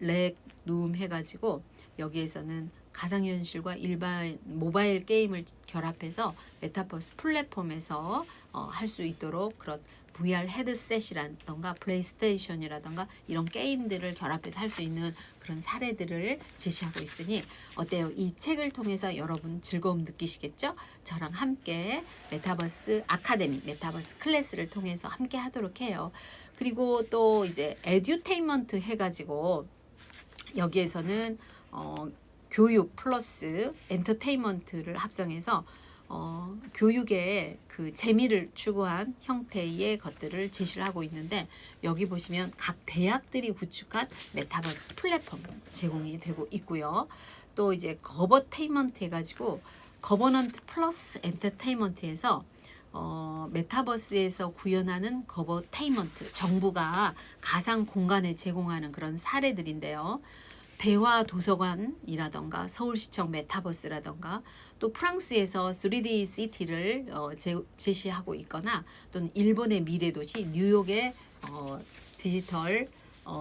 렉룸 해가지고 여기에서는 가상현실과 일반 모바일 게임을 결합해서 메타버스 플랫폼에서 할 수 있도록 그런 VR 헤드셋이라던가 플레이스테이션이라던가 이런 게임들을 결합해서 할 수 있는 그런 사례들을 제시하고 있으니 어때요? 이 책을 통해서 여러분 즐거움 느끼시겠죠? 저랑 함께 메타버스 아카데미, 메타버스 클래스를 통해서 함께 하도록 해요. 그리고 또 이제 에듀테인먼트 해가지고 여기에서는 교육 플러스 엔터테인먼트를 합성해서 교육의 그 재미를 추구한 형태의 것들을 제시를 하고 있는데, 여기 보시면 각 대학들이 구축한 메타버스 플랫폼 제공이 되고 있고요. 또 이제 거버테인먼트 해가지고 거버넌트 플러스 엔터테인먼트에서 메타버스에서 구현하는 거버테인먼트, 정부가 가상 공간을 제공하는 그런 사례들인데요. 대화 도서관이라던가 서울시청 메타버스라던가, 또 프랑스에서 3D 시티를 제시하고 있거나, 또는 일본의 미래도시 뉴욕의 디지털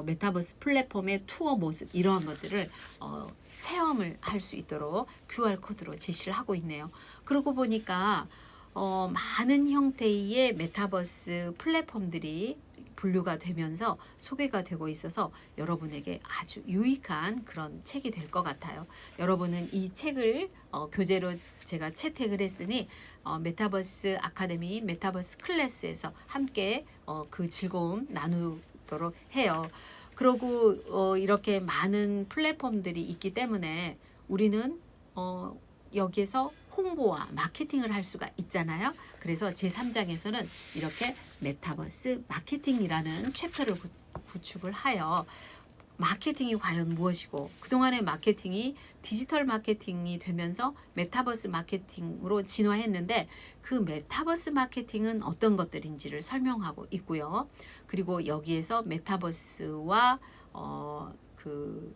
메타버스 플랫폼의 투어 모습, 이러한 것들을 체험을 할 수 있도록 QR코드로 제시를 하고 있네요. 그러고 보니까 많은 형태의 메타버스 플랫폼들이 분류가 되면서 소개가 되고 있어서 여러분에게 아주 유익한 그런 책이 될 것 같아요. 여러분은 이 책을 교재로 제가 채택을 했으니 메타버스 아카데미 메타버스 클래스에서 함께 그 즐거움 나누도록 해요. 그리고 이렇게 많은 플랫폼들이 있기 때문에 우리는 여기에서 홍보와 마케팅을 할 수가 있잖아요. 그래서 제3장에서는 이렇게 메타버스 마케팅이라는 챕터를 구축을 하여 마케팅이 과연 무엇이고, 그동안의 마케팅이 디지털 마케팅이 되면서 메타버스 마케팅으로 진화했는데, 그 메타버스 마케팅은 어떤 것들인지를 설명하고 있고요. 그리고 여기에서 메타버스와 그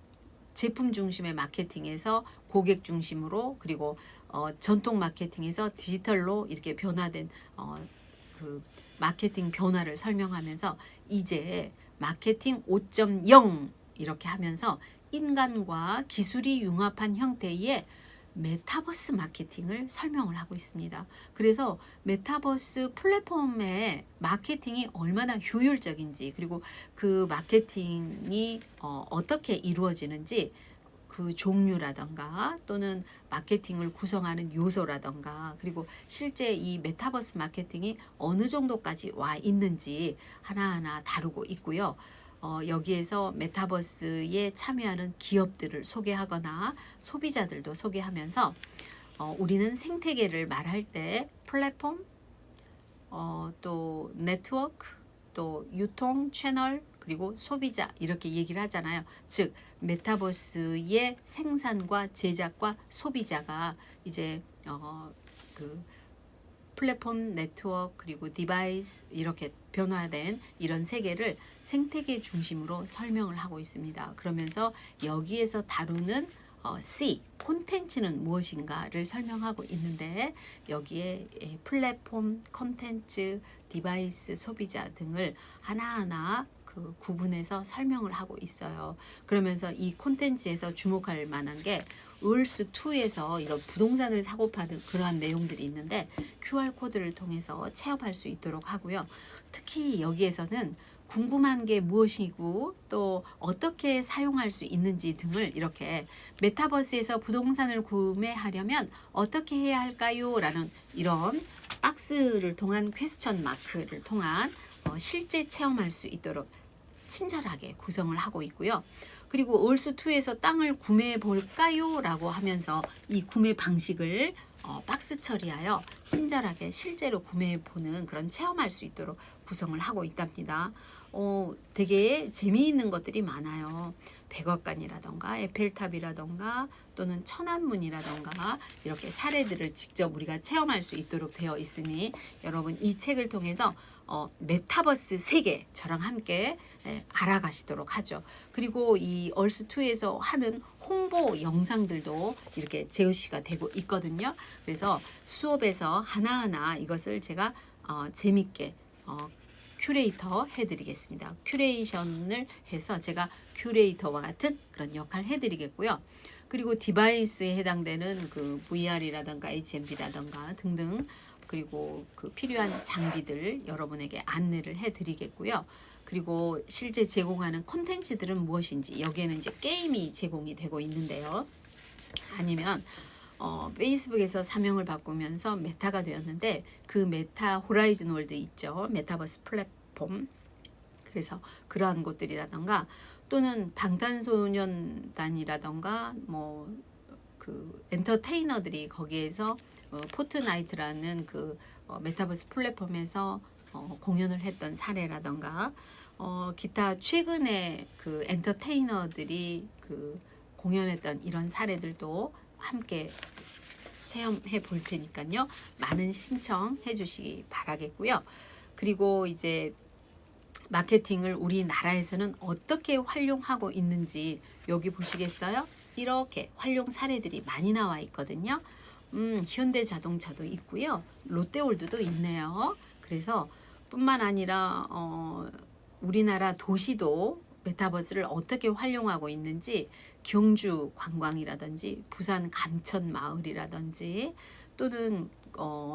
제품 중심의 마케팅에서 고객 중심으로, 그리고 전통 마케팅에서 디지털로 이렇게 변화된 그 마케팅 변화를 설명하면서, 이제 마케팅 5.0 이렇게 하면서 인간과 기술이 융합한 형태의 메타버스 마케팅을 설명을 하고 있습니다. 그래서 메타버스 플랫폼의 마케팅이 얼마나 효율적인지, 그리고 그 마케팅이 어떻게 이루어지는지, 그 종류라던가 또는 마케팅을 구성하는 요소라던가, 그리고 실제 이 메타버스 마케팅이 어느 정도까지 와 있는지 하나하나 다루고 있고요. 여기에서 메타버스에 참여하는 기업들을 소개하거나 소비자들도 소개하면서 우리는 생태계를 말할 때 플랫폼, 또 네트워크, 또 유통 채널, 그리고 소비자, 이렇게 얘기를 하잖아요. 즉 메타버스의 생산과 제작과 소비자가 이제 그 플랫폼, 네트워크, 그리고 디바이스, 이렇게 변화된 이런 세계를 생태계 중심으로 설명을 하고 있습니다. 그러면서 여기에서 다루는 C, 콘텐츠는 무엇인가를 설명하고 있는데, 여기에 플랫폼, 콘텐츠, 디바이스, 소비자 등을 하나하나 그 구분해서 설명을 하고 있어요. 그러면서 이 콘텐츠에서 주목할 만한 게 을스2에서 이런 부동산을 사고 파는 그러한 내용들이 있는데, QR코드를 통해서 체험할 수 있도록 하고요. 특히 여기에서는 궁금한 게 무엇이고 또 어떻게 사용할 수 있는지 등을 이렇게 메타버스에서 부동산을 구매하려면 어떻게 해야 할까요? 라는 이런 박스를 통한 퀘스천 마크를 통한 실제 체험할 수 있도록 친절하게 구성을 하고 있고요. 그리고 올스2에서 땅을 구매해 볼까요? 라고 하면서 이 구매 방식을 박스 처리하여 친절하게 실제로 구매해 보는 그런 체험할 수 있도록 구성을 하고 있답니다. 되게 재미있는 것들이 많아요. 백악관이라던가 에펠탑이라던가 또는 천안문이라던가 이렇게 사례들을 직접 우리가 체험할 수 있도록 되어 있으니, 여러분 이 책을 통해서 메타버스 세계 저랑 함께 알아가시도록 하죠. 그리고 이 얼스2에서 하는 홍보 영상들도 이렇게 제시가 되고 있거든요. 그래서 수업에서 하나하나 이것을 제가 재밌게 큐레이터 해드리겠습니다. 큐레이션을 해서 제가 큐레이터와 같은 그런 역할 해드리겠고요. 그리고 디바이스에 해당되는 그 VR이라든가 HMD라든가 등등, 그리고 그 필요한 장비들 여러분에게 안내를 해드리겠고요. 그리고 실제 제공하는 콘텐츠들은 무엇인지, 여기에는 이제 게임이 제공이 되고 있는데요. 아니면 페이스북에서 사명을 바꾸면서 메타가 되었는데, 그 메타 호라이즌 월드 있죠. 메타버스 플랫폼. 그래서 그러한 곳들이라던가, 또는 방탄소년단이라던가 뭐 그 엔터테이너들이 거기에서 포트나이트라는 그 메타버스 플랫폼에서 공연을 했던 사례라던가 기타 최근에 그 엔터테이너들이 그 공연했던 이런 사례들도 함께 체험해 볼 테니까요. 많은 신청해 주시기 바라겠고요. 그리고 이제 마케팅을 우리나라에서는 어떻게 활용하고 있는지 여기 보시겠어요? 이렇게 활용 사례들이 많이 나와 있거든요. 현대자동차도 있고요. 롯데월드도 있네요. 그래서 뿐만 아니라 우리나라 도시도 메타버스를 어떻게 활용하고 있는지 경주 관광이라든지 부산 감천 마을이라든지 또는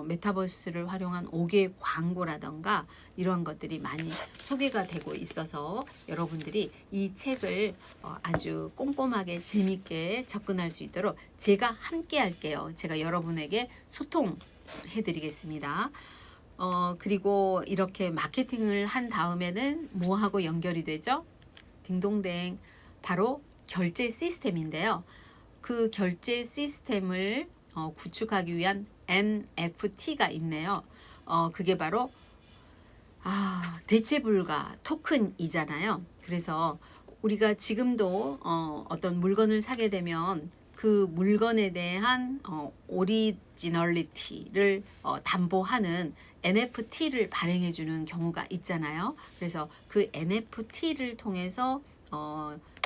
메타버스를 활용한 5개 광고라던가 이러한 것들이 많이 소개가 되고 있어서 여러분들이 이 책을 아주 꼼꼼하게 재밌게 접근할 수 있도록 제가 함께 할게요. 제가 여러분에게 소통해 드리겠습니다. 그리고 이렇게 마케팅을 한 다음에는 뭐하고 연결이 되죠? 딩동댕, 바로 결제 시스템인데요. 그 결제 시스템을 구축하기 위한 NFT가 있네요. 그게 바로 대체 불가 토큰이잖아요. 그래서 우리가 지금도 어떤 물건을 사게 되면 그 물건에 대한 오리지널리티를 담보하는 NFT를 발행해 주는 경우가 있잖아요. 그래서 그 NFT를 통해서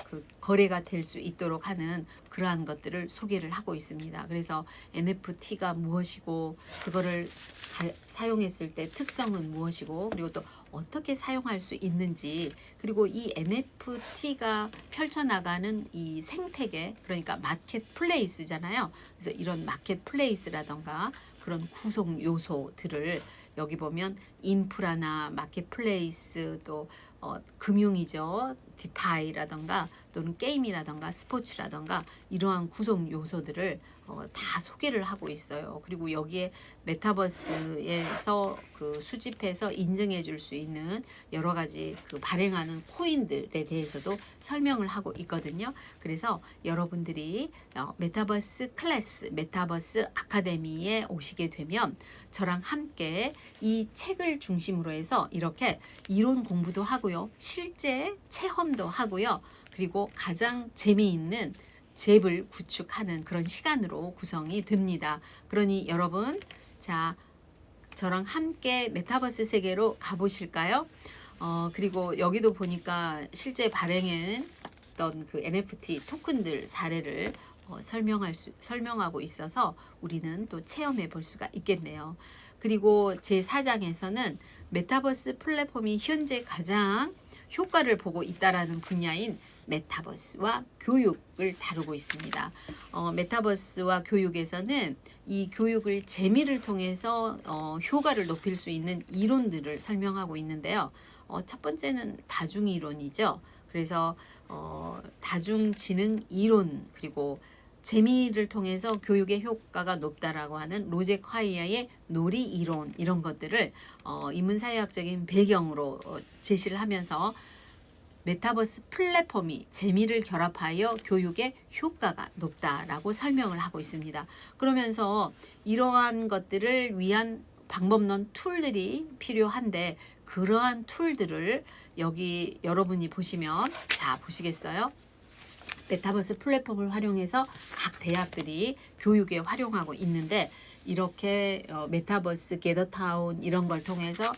그 거래가 될 수 있도록 하는 그러한 것들을 소개를 하고 있습니다. 그래서 NFT가 무엇이고 그거를 사용했을 때 특성은 무엇이고 그리고 또 어떻게 사용할 수 있는지 그리고 이 NFT가 펼쳐나가는 이 생태계 그러니까 마켓플레이스잖아요. 그래서 이런 마켓플레이스라던가 그런 구성 요소들을 여기 보면 인프라나 마켓플레이스 또 금융이죠. 디파이라던가 또는 게임이라던가 스포츠라던가 이러한 구성 요소들을 다 소개를 하고 있어요. 그리고 여기에 메타버스에서 그 수집해서 인증해 줄 수 있는 여러 가지 그 발행하는 코인들에 대해서도 설명을 하고 있거든요. 그래서 여러분들이 메타버스 클래스, 메타버스 아카데미에 오시게 되면 저랑 함께 이 책을 중심으로 해서 이렇게 이론 공부도 하고요. 실제 체험도 하고요. 그리고 가장 재미있는 잽을 구축하는 그런 시간으로 구성이 됩니다. 그러니 여러분, 자, 저랑 함께 메타버스 세계로 가보실까요? 그리고 여기도 보니까 실제 발행했던 그 NFT 토큰들 사례를 설명하고 있어서 우리는 또 체험해 볼 수가 있겠네요. 그리고 제4장에서는 메타버스 플랫폼이 현재 가장 효과를 보고 있다라는 분야인 메타버스와 교육을 다루고 있습니다. 메타버스와 교육에서는 이 교육을 재미를 통해서 효과를 높일 수 있는 이론들을 설명하고 있는데요. 첫 번째는 다중이론이죠. 그래서 다중지능 이론 그리고 재미를 통해서 교육의 효과가 높다라고 하는 로제 콰이어의 놀이 이론 이런 것들을 인문사회학적인 배경으로 제시를 하면서 메타버스 플랫폼이 재미를 결합하여 교육의 효과가 높다라고 설명을 하고 있습니다. 그러면서 이러한 것들을 위한 방법론 툴들이 필요한데 그러한 툴들을 여기 여러분이 보시면 자 보시겠어요? 메타버스 플랫폼을 활용해서 각 대학들이 교육에 활용하고 있는데 이렇게 메타버스 게더타운 이런 걸 통해서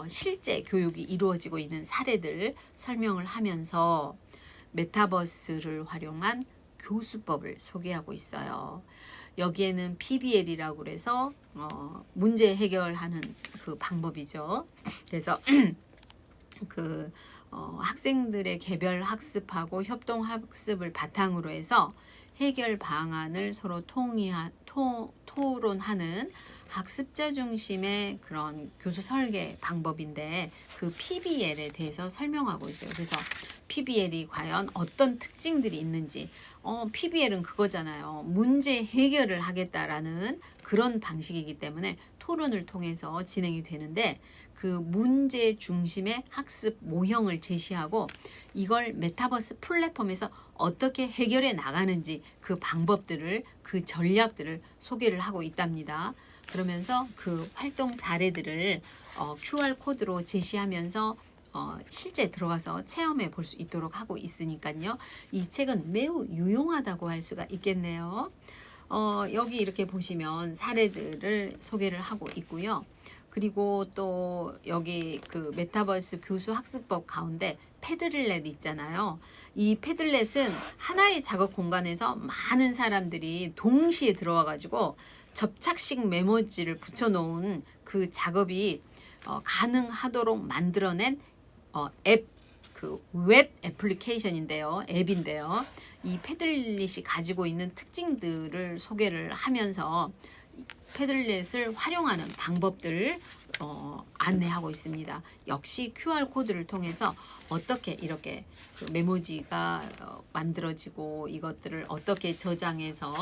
실제 교육이 이루어지고 있는 사례들 설명을 하면서 메타버스를 활용한 교수법을 소개하고 있어요. 여기에는 PBL이라고 그래서 문제 해결하는 그 방법이죠. 그래서 그 학생들의 개별 학습하고 협동 학습을 바탕으로 해서 해결 방안을 서로 토론하는 학습자 중심의 그런 교수 설계 방법인데 그 PBL에 대해서 설명하고 있어요. 그래서 PBL이 과연 어떤 특징들이 있는지, PBL은 그거잖아요. 문제 해결을 하겠다라는 그런 방식이기 때문에 토론을 통해서 진행이 되는데, 그 문제 중심의 학습 모형을 제시하고 이걸 메타버스 플랫폼에서 어떻게 해결해 나가는지 그 방법들을, 그 전략들을 소개를 하고 있답니다. 그러면서 그 활동 사례들을 QR코드로 제시하면서 실제 들어가서 체험해 볼 수 있도록 하고 있으니까요. 이 책은 매우 유용하다고 할 수가 있겠네요. 여기 이렇게 보시면 사례들을 소개를 하고 있고요. 그리고 또 여기 그 메타버스 교수 학습법 가운데 패들렛 있잖아요. 이 패들렛은 하나의 작업 공간에서 많은 사람들이 동시에 들어와 가지고 접착식 메모지를 붙여 놓은 그 작업이 가능하도록 만들어낸 그 웹 애플리케이션인데요. 앱인데요. 이 패들렛이 가지고 있는 특징들을 소개를 하면서 패들렛을 활용하는 방법들을 안내하고 있습니다. 역시 QR코드를 통해서 어떻게 이렇게 그 메모지가 만들어지고 이것들을 어떻게 저장해서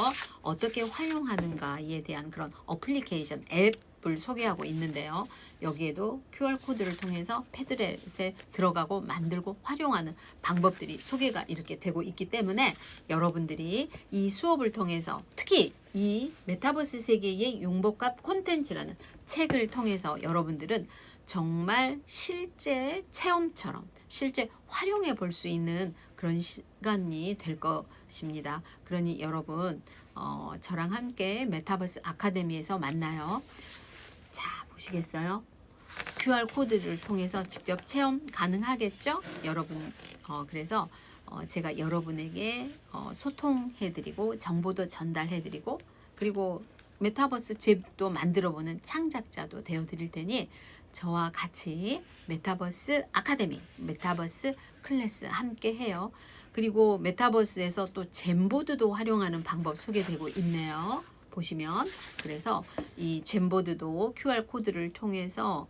어떻게 활용하는가에 대한 그런 어플리케이션 앱을 소개하고 있는데요. 여기에도 QR코드를 통해서 패들렛에 들어가고 만들고 활용하는 방법들이 소개가 이렇게 되고 있기 때문에 여러분들이 이 수업을 통해서 특히 이 메타버스 세계의 융복합 콘텐츠라는 책을 통해서 여러분들은 정말 실제 체험처럼 실제 활용해 볼 수 있는 그런 시간이 될 것입니다. 그러니 여러분 저랑 함께 메타버스 아카데미에서 만나요. 자, 보시겠어요? QR코드를 통해서 직접 체험 가능하겠죠? 여러분 그래서 제가 여러분에게 소통해드리고 정보도 전달해드리고 그리고 메타버스 잽도 만들어보는 창작자도 되어드릴 테니 저와 같이 메타버스 아카데미, 메타버스 클래스 함께 해요. 그리고 메타버스에서 또 잼보드도 활용하는 방법 소개되고 있네요. 보시면 그래서 이 잼보드도 QR코드를 통해서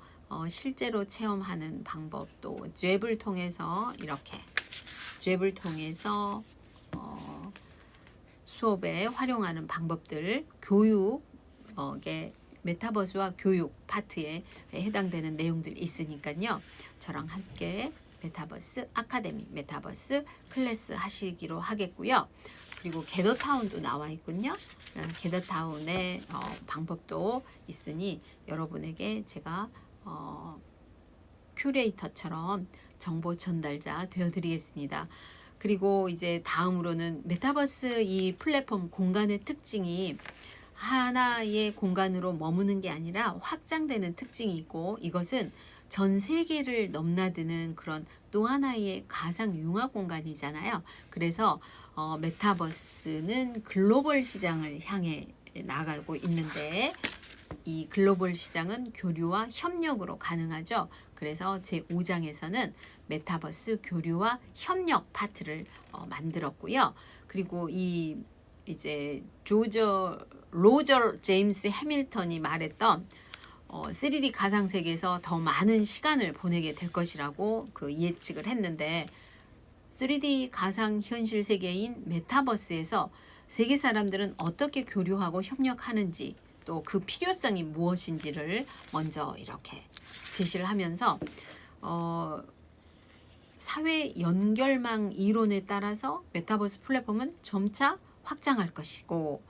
실제로 체험하는 방법도 잽을 통해서 이렇게 잽을 통해서 수업에 활용하는 방법들 교육에 메타버스와 교육 파트에 해당되는 내용들이 있으니까요. 저랑 함께 메타버스 아카데미, 메타버스 클래스 하시기로 하겠고요. 그리고 게더타운도 나와 있군요. 게더타운의 방법도 있으니 여러분에게 제가 큐레이터처럼 정보 전달자 되어드리겠습니다. 그리고 이제 다음으로는 메타버스 이 플랫폼 공간의 특징이 하나의 공간으로 머무는 게 아니라 확장되는 특징이 있고 이것은 전 세계를 넘나드는 그런 또 하나의 가상 융합 공간이잖아요. 그래서 메타버스는 글로벌 시장을 향해 나가고 있는데 이 글로벌 시장은 교류와 협력으로 가능하죠. 그래서 제5장에서는 메타버스 교류와 협력 파트를 만들었고요. 그리고 이제 로저 제임스 해밀턴이 말했던 3D 가상세계에서 더 많은 시간을 보내게 될 것이라고 그 예측을 했는데 3D 가상현실 세계인 메타버스에서 세계 사람들은 어떻게 교류하고 협력하는지 또 그 필요성이 무엇인지를 먼저 이렇게 제시를 하면서 사회 연결망 이론에 따라서 메타버스 플랫폼은 점차 확장할 것이고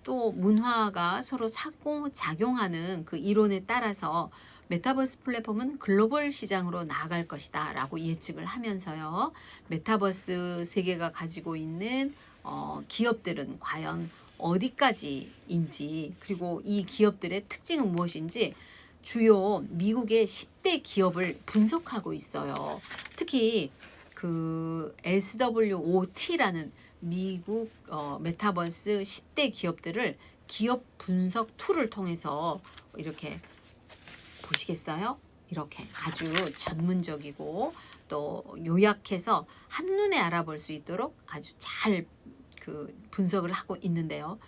또 문화가 서로 상호작용하는 그 이론에 따라서 메타버스 플랫폼은 글로벌 시장으로 나아갈 것이다 라고 예측을 하면서요. 메타버스 세계가 가지고 있는 기업들은 과연 어디까지인지 그리고 이 기업들의 특징은 무엇인지 주요 미국의 10대 기업을 분석하고 있어요. 특히 그 SWOT라는 미국 메타버스 10대 기업들을 기업 분석 툴을 통해서 이렇게 보시겠어요? 이렇게 아주 전문적이고 또 요약해서 한눈에 알아볼 수 있도록 아주 잘 그 분석을 하고 있는데요.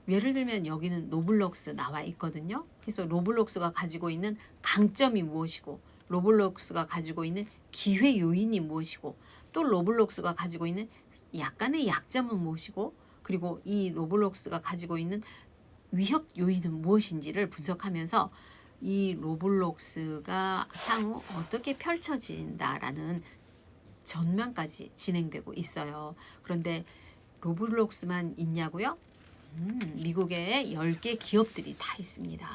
예를 들면 여기는 노블록스 나와 있거든요. 그래서 로블록스가 가지고 있는 강점이 무엇이고, 로블록스가 가지고 있는 기회 요인이 무엇이고, 또 로블록스가 가지고 있는 약간의 약점은 무엇이고, 그리고 이 로블록스가 가지고 있는 위협 요인은 무엇인지를 분석하면서 이 로블록스가 향후 어떻게 펼쳐진다라는 전망까지 진행되고 있어요. 그런데 로블록스만 있냐고요? 미국에 10개 기업들이 다 있습니다.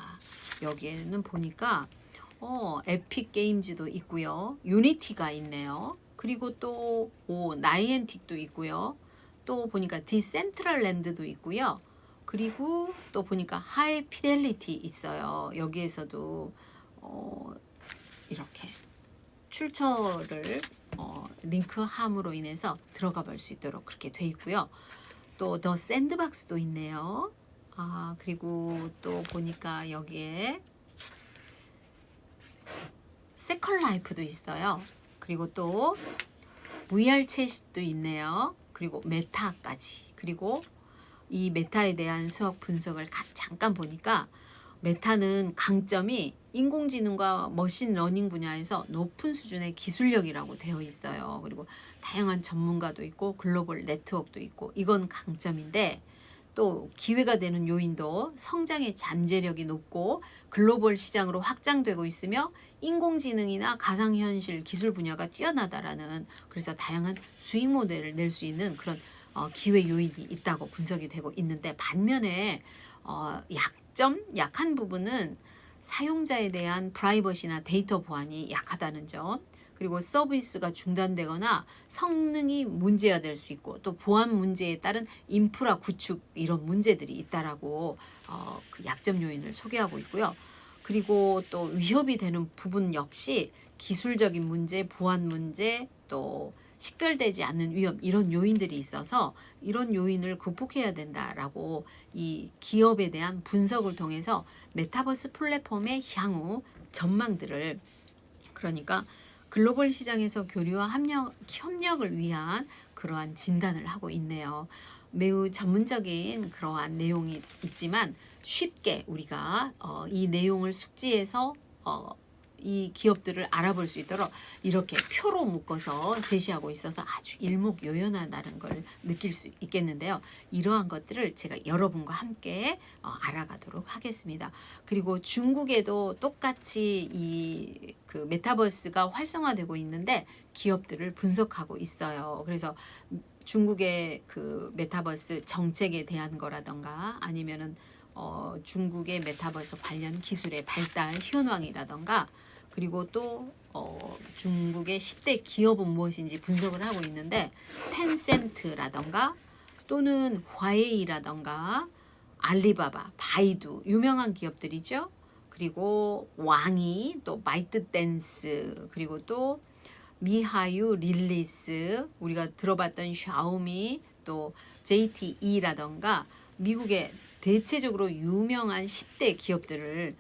여기에는 보니까 에픽 게임즈도 있고요. 유니티가 있네요. 그리고 또 나이엔틱도 있고요. 또 보니까 디센트럴랜드도 있고요. 그리고 또 보니까 하이피델리티 있어요. 여기에서도 이렇게 출처를 링크함으로 인해서 들어가 볼 수 있도록 그렇게 돼 있고요. 또 더 샌드박스도 있네요. 그리고 또 보니까 여기에 세컨 라이프도 있어요. 그리고 또 VR 챗도 있네요. 그리고 메타까지. 그리고 이 메타에 대한 수학 분석을 잠깐 보니까 메타는 강점이 인공지능과 머신러닝 분야에서 높은 수준의 기술력이라고 되어 있어요. 그리고 다양한 전문가도 있고 글로벌 네트워크도 있고, 이건 강점인데, 또 기회가 되는 요인도 성장의 잠재력이 높고 글로벌 시장으로 확장되고 있으며 인공지능이나 가상현실 기술 분야가 뛰어나다라는, 그래서 다양한 수익 모델을 낼 수 있는 그런 기회 요인이 있다고 분석이 되고 있는데, 반면에 약한 부분은 사용자에 대한 프라이버시나 데이터 보안이 약하다는 점, 그리고 서비스가 중단되거나 성능이 문제화될 수 있고, 또 보안 문제에 따른 인프라 구축, 이런 문제들이 있다라고 그 약점 요인을 소개하고 있고요. 그리고 또 위협이 되는 부분 역시 기술적인 문제, 보안 문제, 또 식별되지 않는 위험, 이런 요인들이 있어서 이런 요인을 극복해야 된다라고 이 기업에 대한 분석을 통해서 메타버스 플랫폼의 향후 전망들을, 그러니까 글로벌 시장에서 교류와 협력을 위한 그러한 진단을 하고 있네요. 매우 전문적인 그러한 내용이 있지만 쉽게 우리가 이 내용을 숙지해서 이 기업들을 알아볼 수 있도록 이렇게 표로 묶어서 제시하고 있어서 아주 일목요연하다는 걸 느낄 수 있겠는데요. 이러한 것들을 제가 여러분과 함께 알아가도록 하겠습니다. 그리고 중국에도 똑같이 이 그 메타버스가 활성화되고 있는데 기업들을 분석하고 있어요. 그래서 중국의 그 메타버스 정책에 대한 거라던가, 아니면은 중국의 메타버스 관련 기술의 발달 현황이라던가, 그리고 또 중국의 10대 기업은 무엇인지 분석을 하고 있는데, 텐센트라던가 또는 화웨이라던가 알리바바, 바이두, 유명한 기업들이죠. 그리고 왕이, 또 바이트댄스, 그리고 또 미하유 릴리스, 우리가 들어봤던 샤오미, 또 JTE라던가 미국의 대체적으로 유명한 10대 기업들을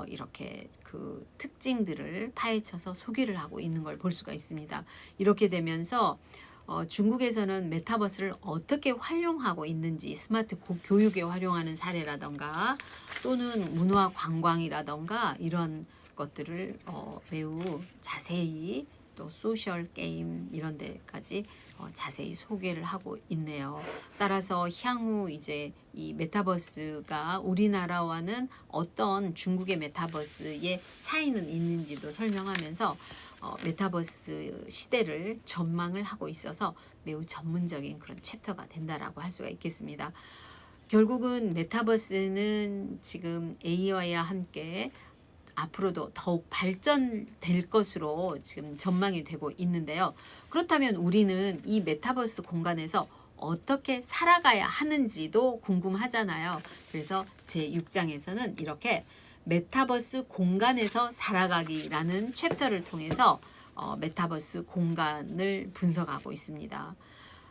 이렇게 그 특징들을 파헤쳐서 소개를 하고 있는 걸 볼 수가 있습니다. 이렇게 되면서 중국에서는 메타버스를 어떻게 활용하고 있는지, 스마트 교육에 활용하는 사례라던가 또는 문화 관광이라던가 이런 것들을 매우 자세히, 또 소셜 게임 이런 데까지 자세히 소개를 하고 있네요. 따라서 향후 이제 이 메타버스가 우리나라와는 어떤 중국의 메타버스의 차이는 있는지도 설명하면서 메타버스 시대를 전망을 하고 있어서 매우 전문적인 그런 챕터가 된다라고 할 수가 있겠습니다. 결국은 메타버스는 지금 AI와 함께 앞으로도 더욱 발전될 것으로 지금 전망이 되고 있는데요. 그렇다면 우리는 이 메타버스 공간에서 어떻게 살아가야 하는지도 궁금하잖아요. 그래서 제 6장에서는 이렇게 메타버스 공간에서 살아가기라는 챕터를 통해서 메타버스 공간을 분석하고 있습니다.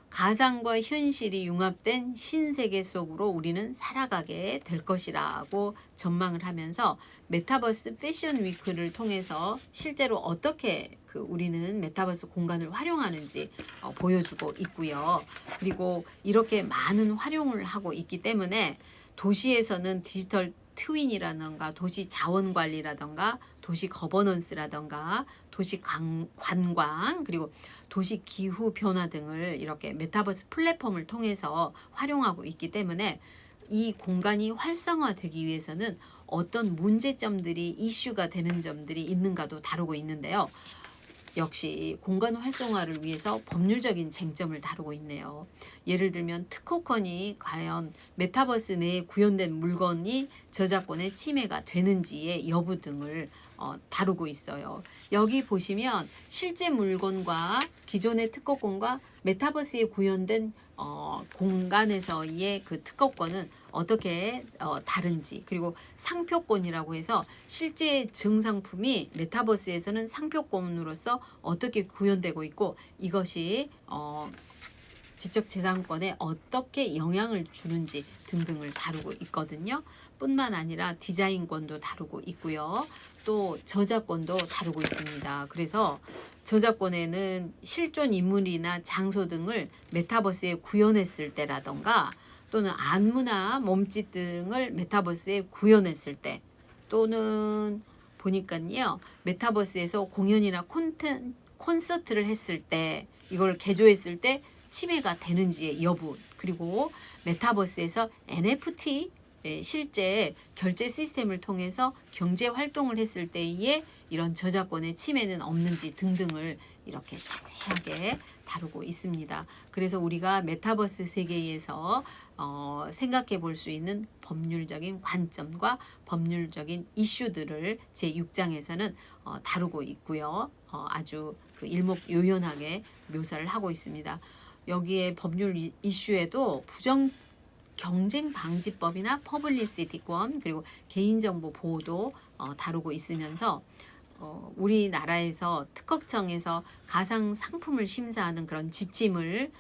가상과 현실이 융합된 신세계 속으로 우리는 살아가게 될 것이라고 전망을 하면서 메타버스 패션 위크를 통해서 실제로 어떻게 우리는 메타버스 공간을 활용하는지 보여주고 있고요. 그리고 이렇게 많은 활용을 하고 있기 때문에 도시에서는 디지털 트윈이라던가 도시 자원관리라던가 도시 거버넌스라던가 도시 관광 그리고 도시 기후 변화 등을 이렇게 메타버스 플랫폼을 통해서 활용하고 있기 때문에 이 공간이 활성화되기 위해서는 어떤 문제점들이 이슈가 되는 점들이 있는가도 다루고 있는데요. 역시 공간 활성화를 위해서 법률적인 쟁점을 다루고 있네요. 예를 들면 특허권이 과연 메타버스 내에 구현된 물건이 저작권의 침해가 되는지의 여부 등을 다루고 있어요. 여기 보시면 실제 물건과 기존의 특허권과 메타버스에 구현된 공간에서의 그 특허권은 어떻게 다른지, 그리고 상표권이라고 해서 실제 증상품이 메타버스에서는 상표권으로서 어떻게 구현되고 있고 이것이 지적재산권에 어떻게 영향을 주는지 등등을 다루고 있거든요. 뿐만 아니라 디자인권도 다루고 있고요. 또 저작권도 다루고 있습니다. 그래서 저작권에는 실존 인물이나 장소 등을 메타버스에 구현했을 때라던가 또는 안무나 몸짓 등을 메타버스에 구현했을 때 또는 보니까요 메타버스에서 공연이나 콘서트를 했을 때 이걸 개조했을 때 침해가 되는지의 여부 그리고 메타버스에서 NFT 실제 결제 시스템을 통해서 경제 활동을 했을 때에 이런 저작권의 침해는 없는지 등등을 이렇게 자세하게 다루고 있습니다. 그래서 우리가 메타버스 세계에서 생각해 볼 수 있는 법률적인 관점과 법률적인 이슈들을 제6장에서는 다루고 있고요. 아주 그 일목요연하게 묘사를 하고 있습니다. 여기에 법률 이슈에도 경쟁 방지법이나 퍼블리시티권 그리고 개인정보 보호도 다루고 있으면서 우리나라에서 특허청에서 가상 상품을 심사하는 그런 지침을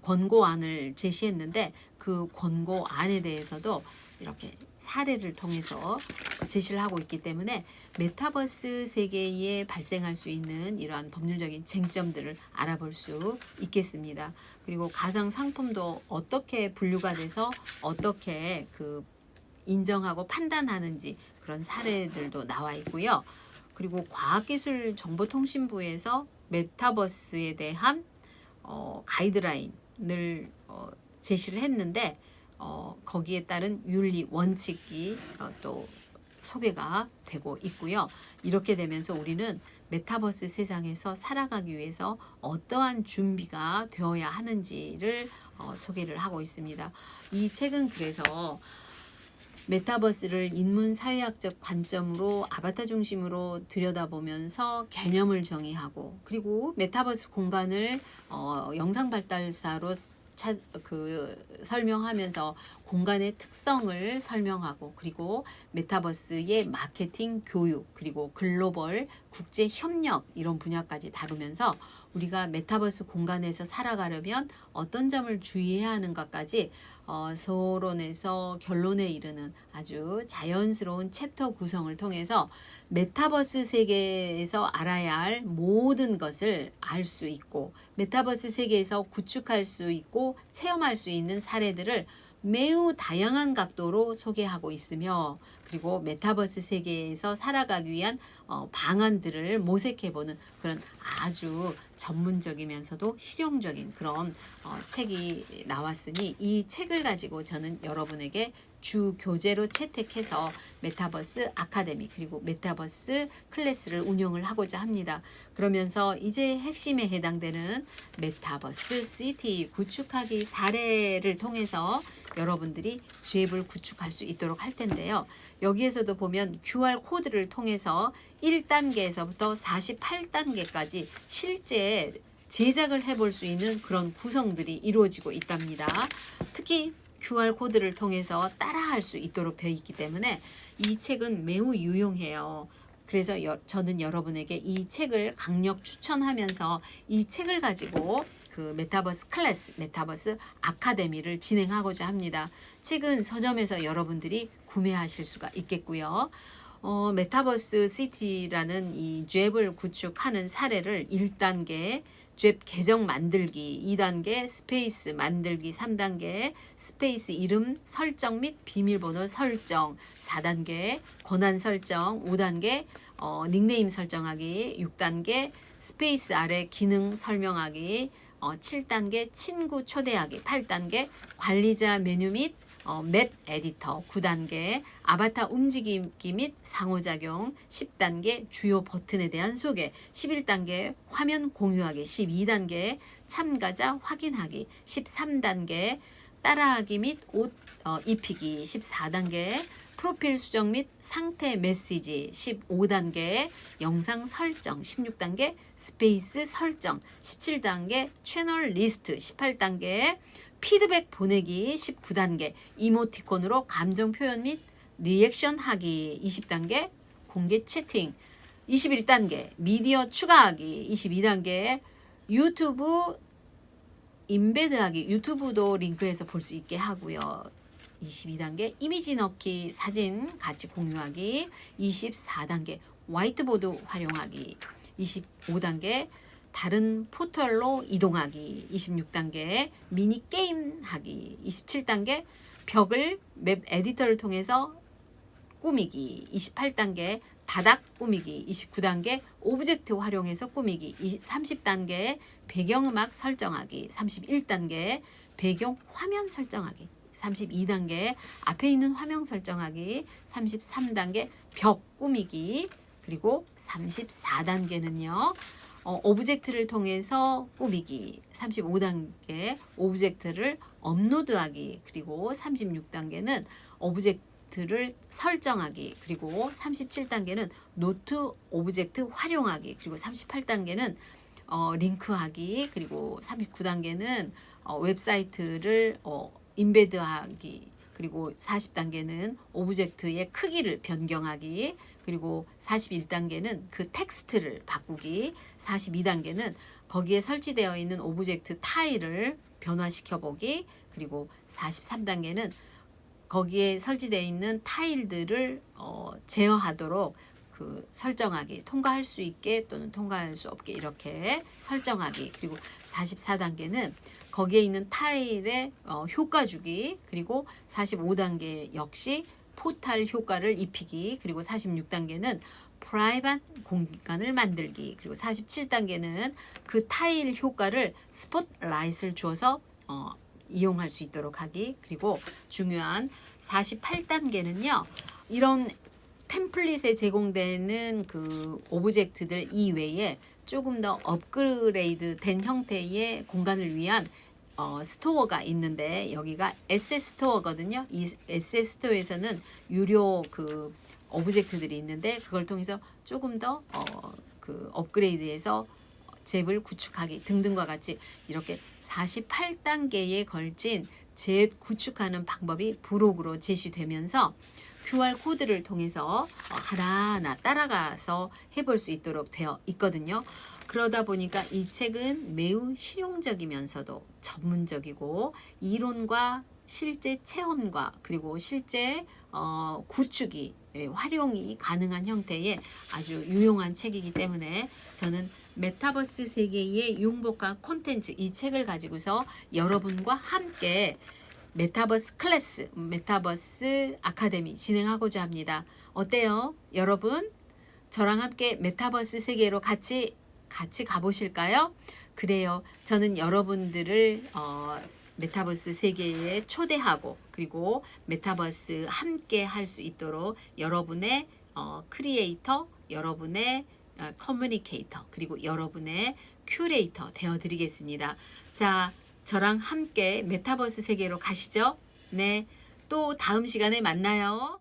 권고안을 제시했는데 그 권고안에 대해서도 이렇게 사례를 통해서 제시를 하고 있기 때문에 메타버스 세계에 발생할 수 있는 이러한 법률적인 쟁점들을 알아볼 수 있겠습니다. 그리고 가상 상품도 어떻게 분류가 돼서 어떻게 그 인정하고 판단하는지 그런 사례들도 나와 있고요. 그리고 과학기술정보통신부에서 메타버스에 대한 가이드라인을 제시를 했는데 거기에 따른 윤리 원칙이 또 소개가 되고 있고요. 이렇게 되면서 우리는 메타버스 세상에서 살아가기 위해서 어떠한 준비가 되어야 하는지를 소개를 하고 있습니다. 이 책은 그래서 메타버스를 인문사회학적 관점으로 아바타 중심으로 들여다보면서 개념을 정의하고 그리고 메타버스 공간을 영상발달사로 설명하면서 공간의 특성을 설명하고 그리고 메타버스의 마케팅, 교육 그리고 글로벌 국제 협력 이런 분야까지 다루면서 우리가 메타버스 공간에서 살아가려면 어떤 점을 주의해야 하는가까지 서론에서 결론에 이르는 아주 자연스러운 챕터 구성을 통해서 메타버스 세계에서 알아야 할 모든 것을 알 수 있고 메타버스 세계에서 구축할 수 있고 체험할 수 있는 사례들을 매우 다양한 각도로 소개하고 있으며 그리고 메타버스 세계에서 살아가기 위한 방안들을 모색해보는 그런 아주 전문적이면서도 실용적인 그런 책이 나왔으니 이 책을 가지고 저는 여러분에게 주 교재로 채택해서 메타버스 아카데미 그리고 메타버스 클래스를 운영을 하고자 합니다. 그러면서 이제 핵심에 해당되는 메타버스 시티 구축하기 사례를 통해서 여러분들이 쥐앱을 구축할 수 있도록 할 텐데요. 여기에서도 보면 QR 코드를 통해서 1단계에서부터 48단계까지 실제 제작을 해볼 수 있는 그런 구성들이 이루어지고 있답니다. 특히 QR 코드를 통해서 따라할 수 있도록 되어 있기 때문에 이 책은 매우 유용해요. 그래서 저는 여러분에게 이 책을 강력 추천하면서 이 책을 가지고 그 메타버스 클래스, 메타버스 아카데미를 진행하고자 합니다. 책은 서점에서 여러분들이 구매하실 수가 있겠고요. 메타버스 시티라는 이 쥐앱을 구축하는 사례를 1단계, 잽 계정 만들기 2단계, 스페이스 만들기 3단계, 스페이스 이름 설정 및 비밀번호 설정 4단계, 권한 설정 5단계, 닉네임 설정하기 6단계, 스페이스 아래 기능 설명하기 7단계, 친구 초대하기 8단계, 관리자 메뉴 및 맵 에디터 9단계, 아바타 움직이기 및 상호작용 10단계, 주요 버튼에 대한 소개 11단계, 화면 공유하기 12단계, 참가자 확인하기 13단계, 따라하기 및 옷 입히기 14단계, 프로필 수정 및 상태 메시지 15단계, 영상 설정 16단계, 스페이스 설정 17단계, 채널 리스트 18단계, 피드백 보내기 19단계, 이모티콘으로 감정 표현 및 리액션 하기 20단계, 공개 채팅 21단계, 미디어 추가하기 22단계, 유튜브 임베드하기, 유튜브도 링크해서 볼 수 있게 하고요. 22단계, 이미지 넣기, 사진 같이 공유하기 24단계, 화이트보드 활용하기 25단계, 다른 포털로 이동하기 26단계, 미니게임 하기 27단계, 벽을 맵 에디터를 통해서 꾸미기 28단계, 바닥 꾸미기 29단계, 오브젝트 활용해서 꾸미기 30단계, 배경음악 설정하기 31단계, 배경 화면 설정하기 32단계, 앞에 있는 화면 설정하기 33단계, 벽 꾸미기, 그리고 34단계는요. 오브젝트를 통해서 꾸미기 35단계, 오브젝트를 업로드하기, 그리고 36단계는 오브젝트를 설정하기, 그리고 37단계는 노트 오브젝트 활용하기, 그리고 38단계는 링크하기, 그리고 39단계는 웹사이트를 임베드하기, 그리고 40단계는 오브젝트의 크기를 변경하기, 그리고 41단계는 그 텍스트를 바꾸기, 42단계는 거기에 설치되어 있는 오브젝트 타일을 변화시켜 보기, 그리고 43단계는 거기에 설치되어 있는 타일들을 제어하도록 그 설정하기, 통과할 수 있게 또는 통과할 수 없게 이렇게 설정하기, 그리고 44단계는 거기에 있는 타일에 효과 주기, 그리고 45단계 역시 포탈 효과를 입히기, 그리고 46단계는 프라이빗 공간을 만들기, 그리고 47단계는 그 타일 효과를 스포트라이트를 주어서 이용할 수 있도록 하기, 그리고 중요한 48단계는요. 이런 템플릿에 제공되는 그 오브젝트들 이외에 조금 더 업그레이드 된 형태의 공간을 위한 스토어가 있는데, 여기가 에셋 스토어거든요. 이 에셋 스토어에서는 유료 그 오브젝트들이 있는데, 그걸 통해서 조금 더 그 업그레이드해서 잽을 구축하기 등등과 같이 이렇게 48단계에 걸친 잽 구축하는 방법이 부록으로 제시되면서 QR 코드를 통해서 하나하나 따라가서 해볼 수 있도록 되어 있거든요. 그러다 보니까 이 책은 매우 실용적이면서도 전문적이고, 이론과 실제 체험과 그리고 실제 구축이 활용이 가능한 형태의 아주 유용한 책이기 때문에 저는 메타버스 세계의 융복합 콘텐츠, 이 책을 가지고서 여러분과 함께 메타버스 클래스, 메타버스 아카데미 진행하고자 합니다. 어때요? 여러분, 저랑 함께 메타버스 세계로 같이 가보실까요? 그래요. 저는 여러분들을 메타버스 세계에 초대하고, 그리고 메타버스 함께 할 수 있도록 여러분의 크리에이터, 여러분의 커뮤니케이터, 그리고 여러분의 큐레이터 되어드리겠습니다. 자, 저랑 함께 메타버스 세계로 가시죠. 네, 또 다음 시간에 만나요.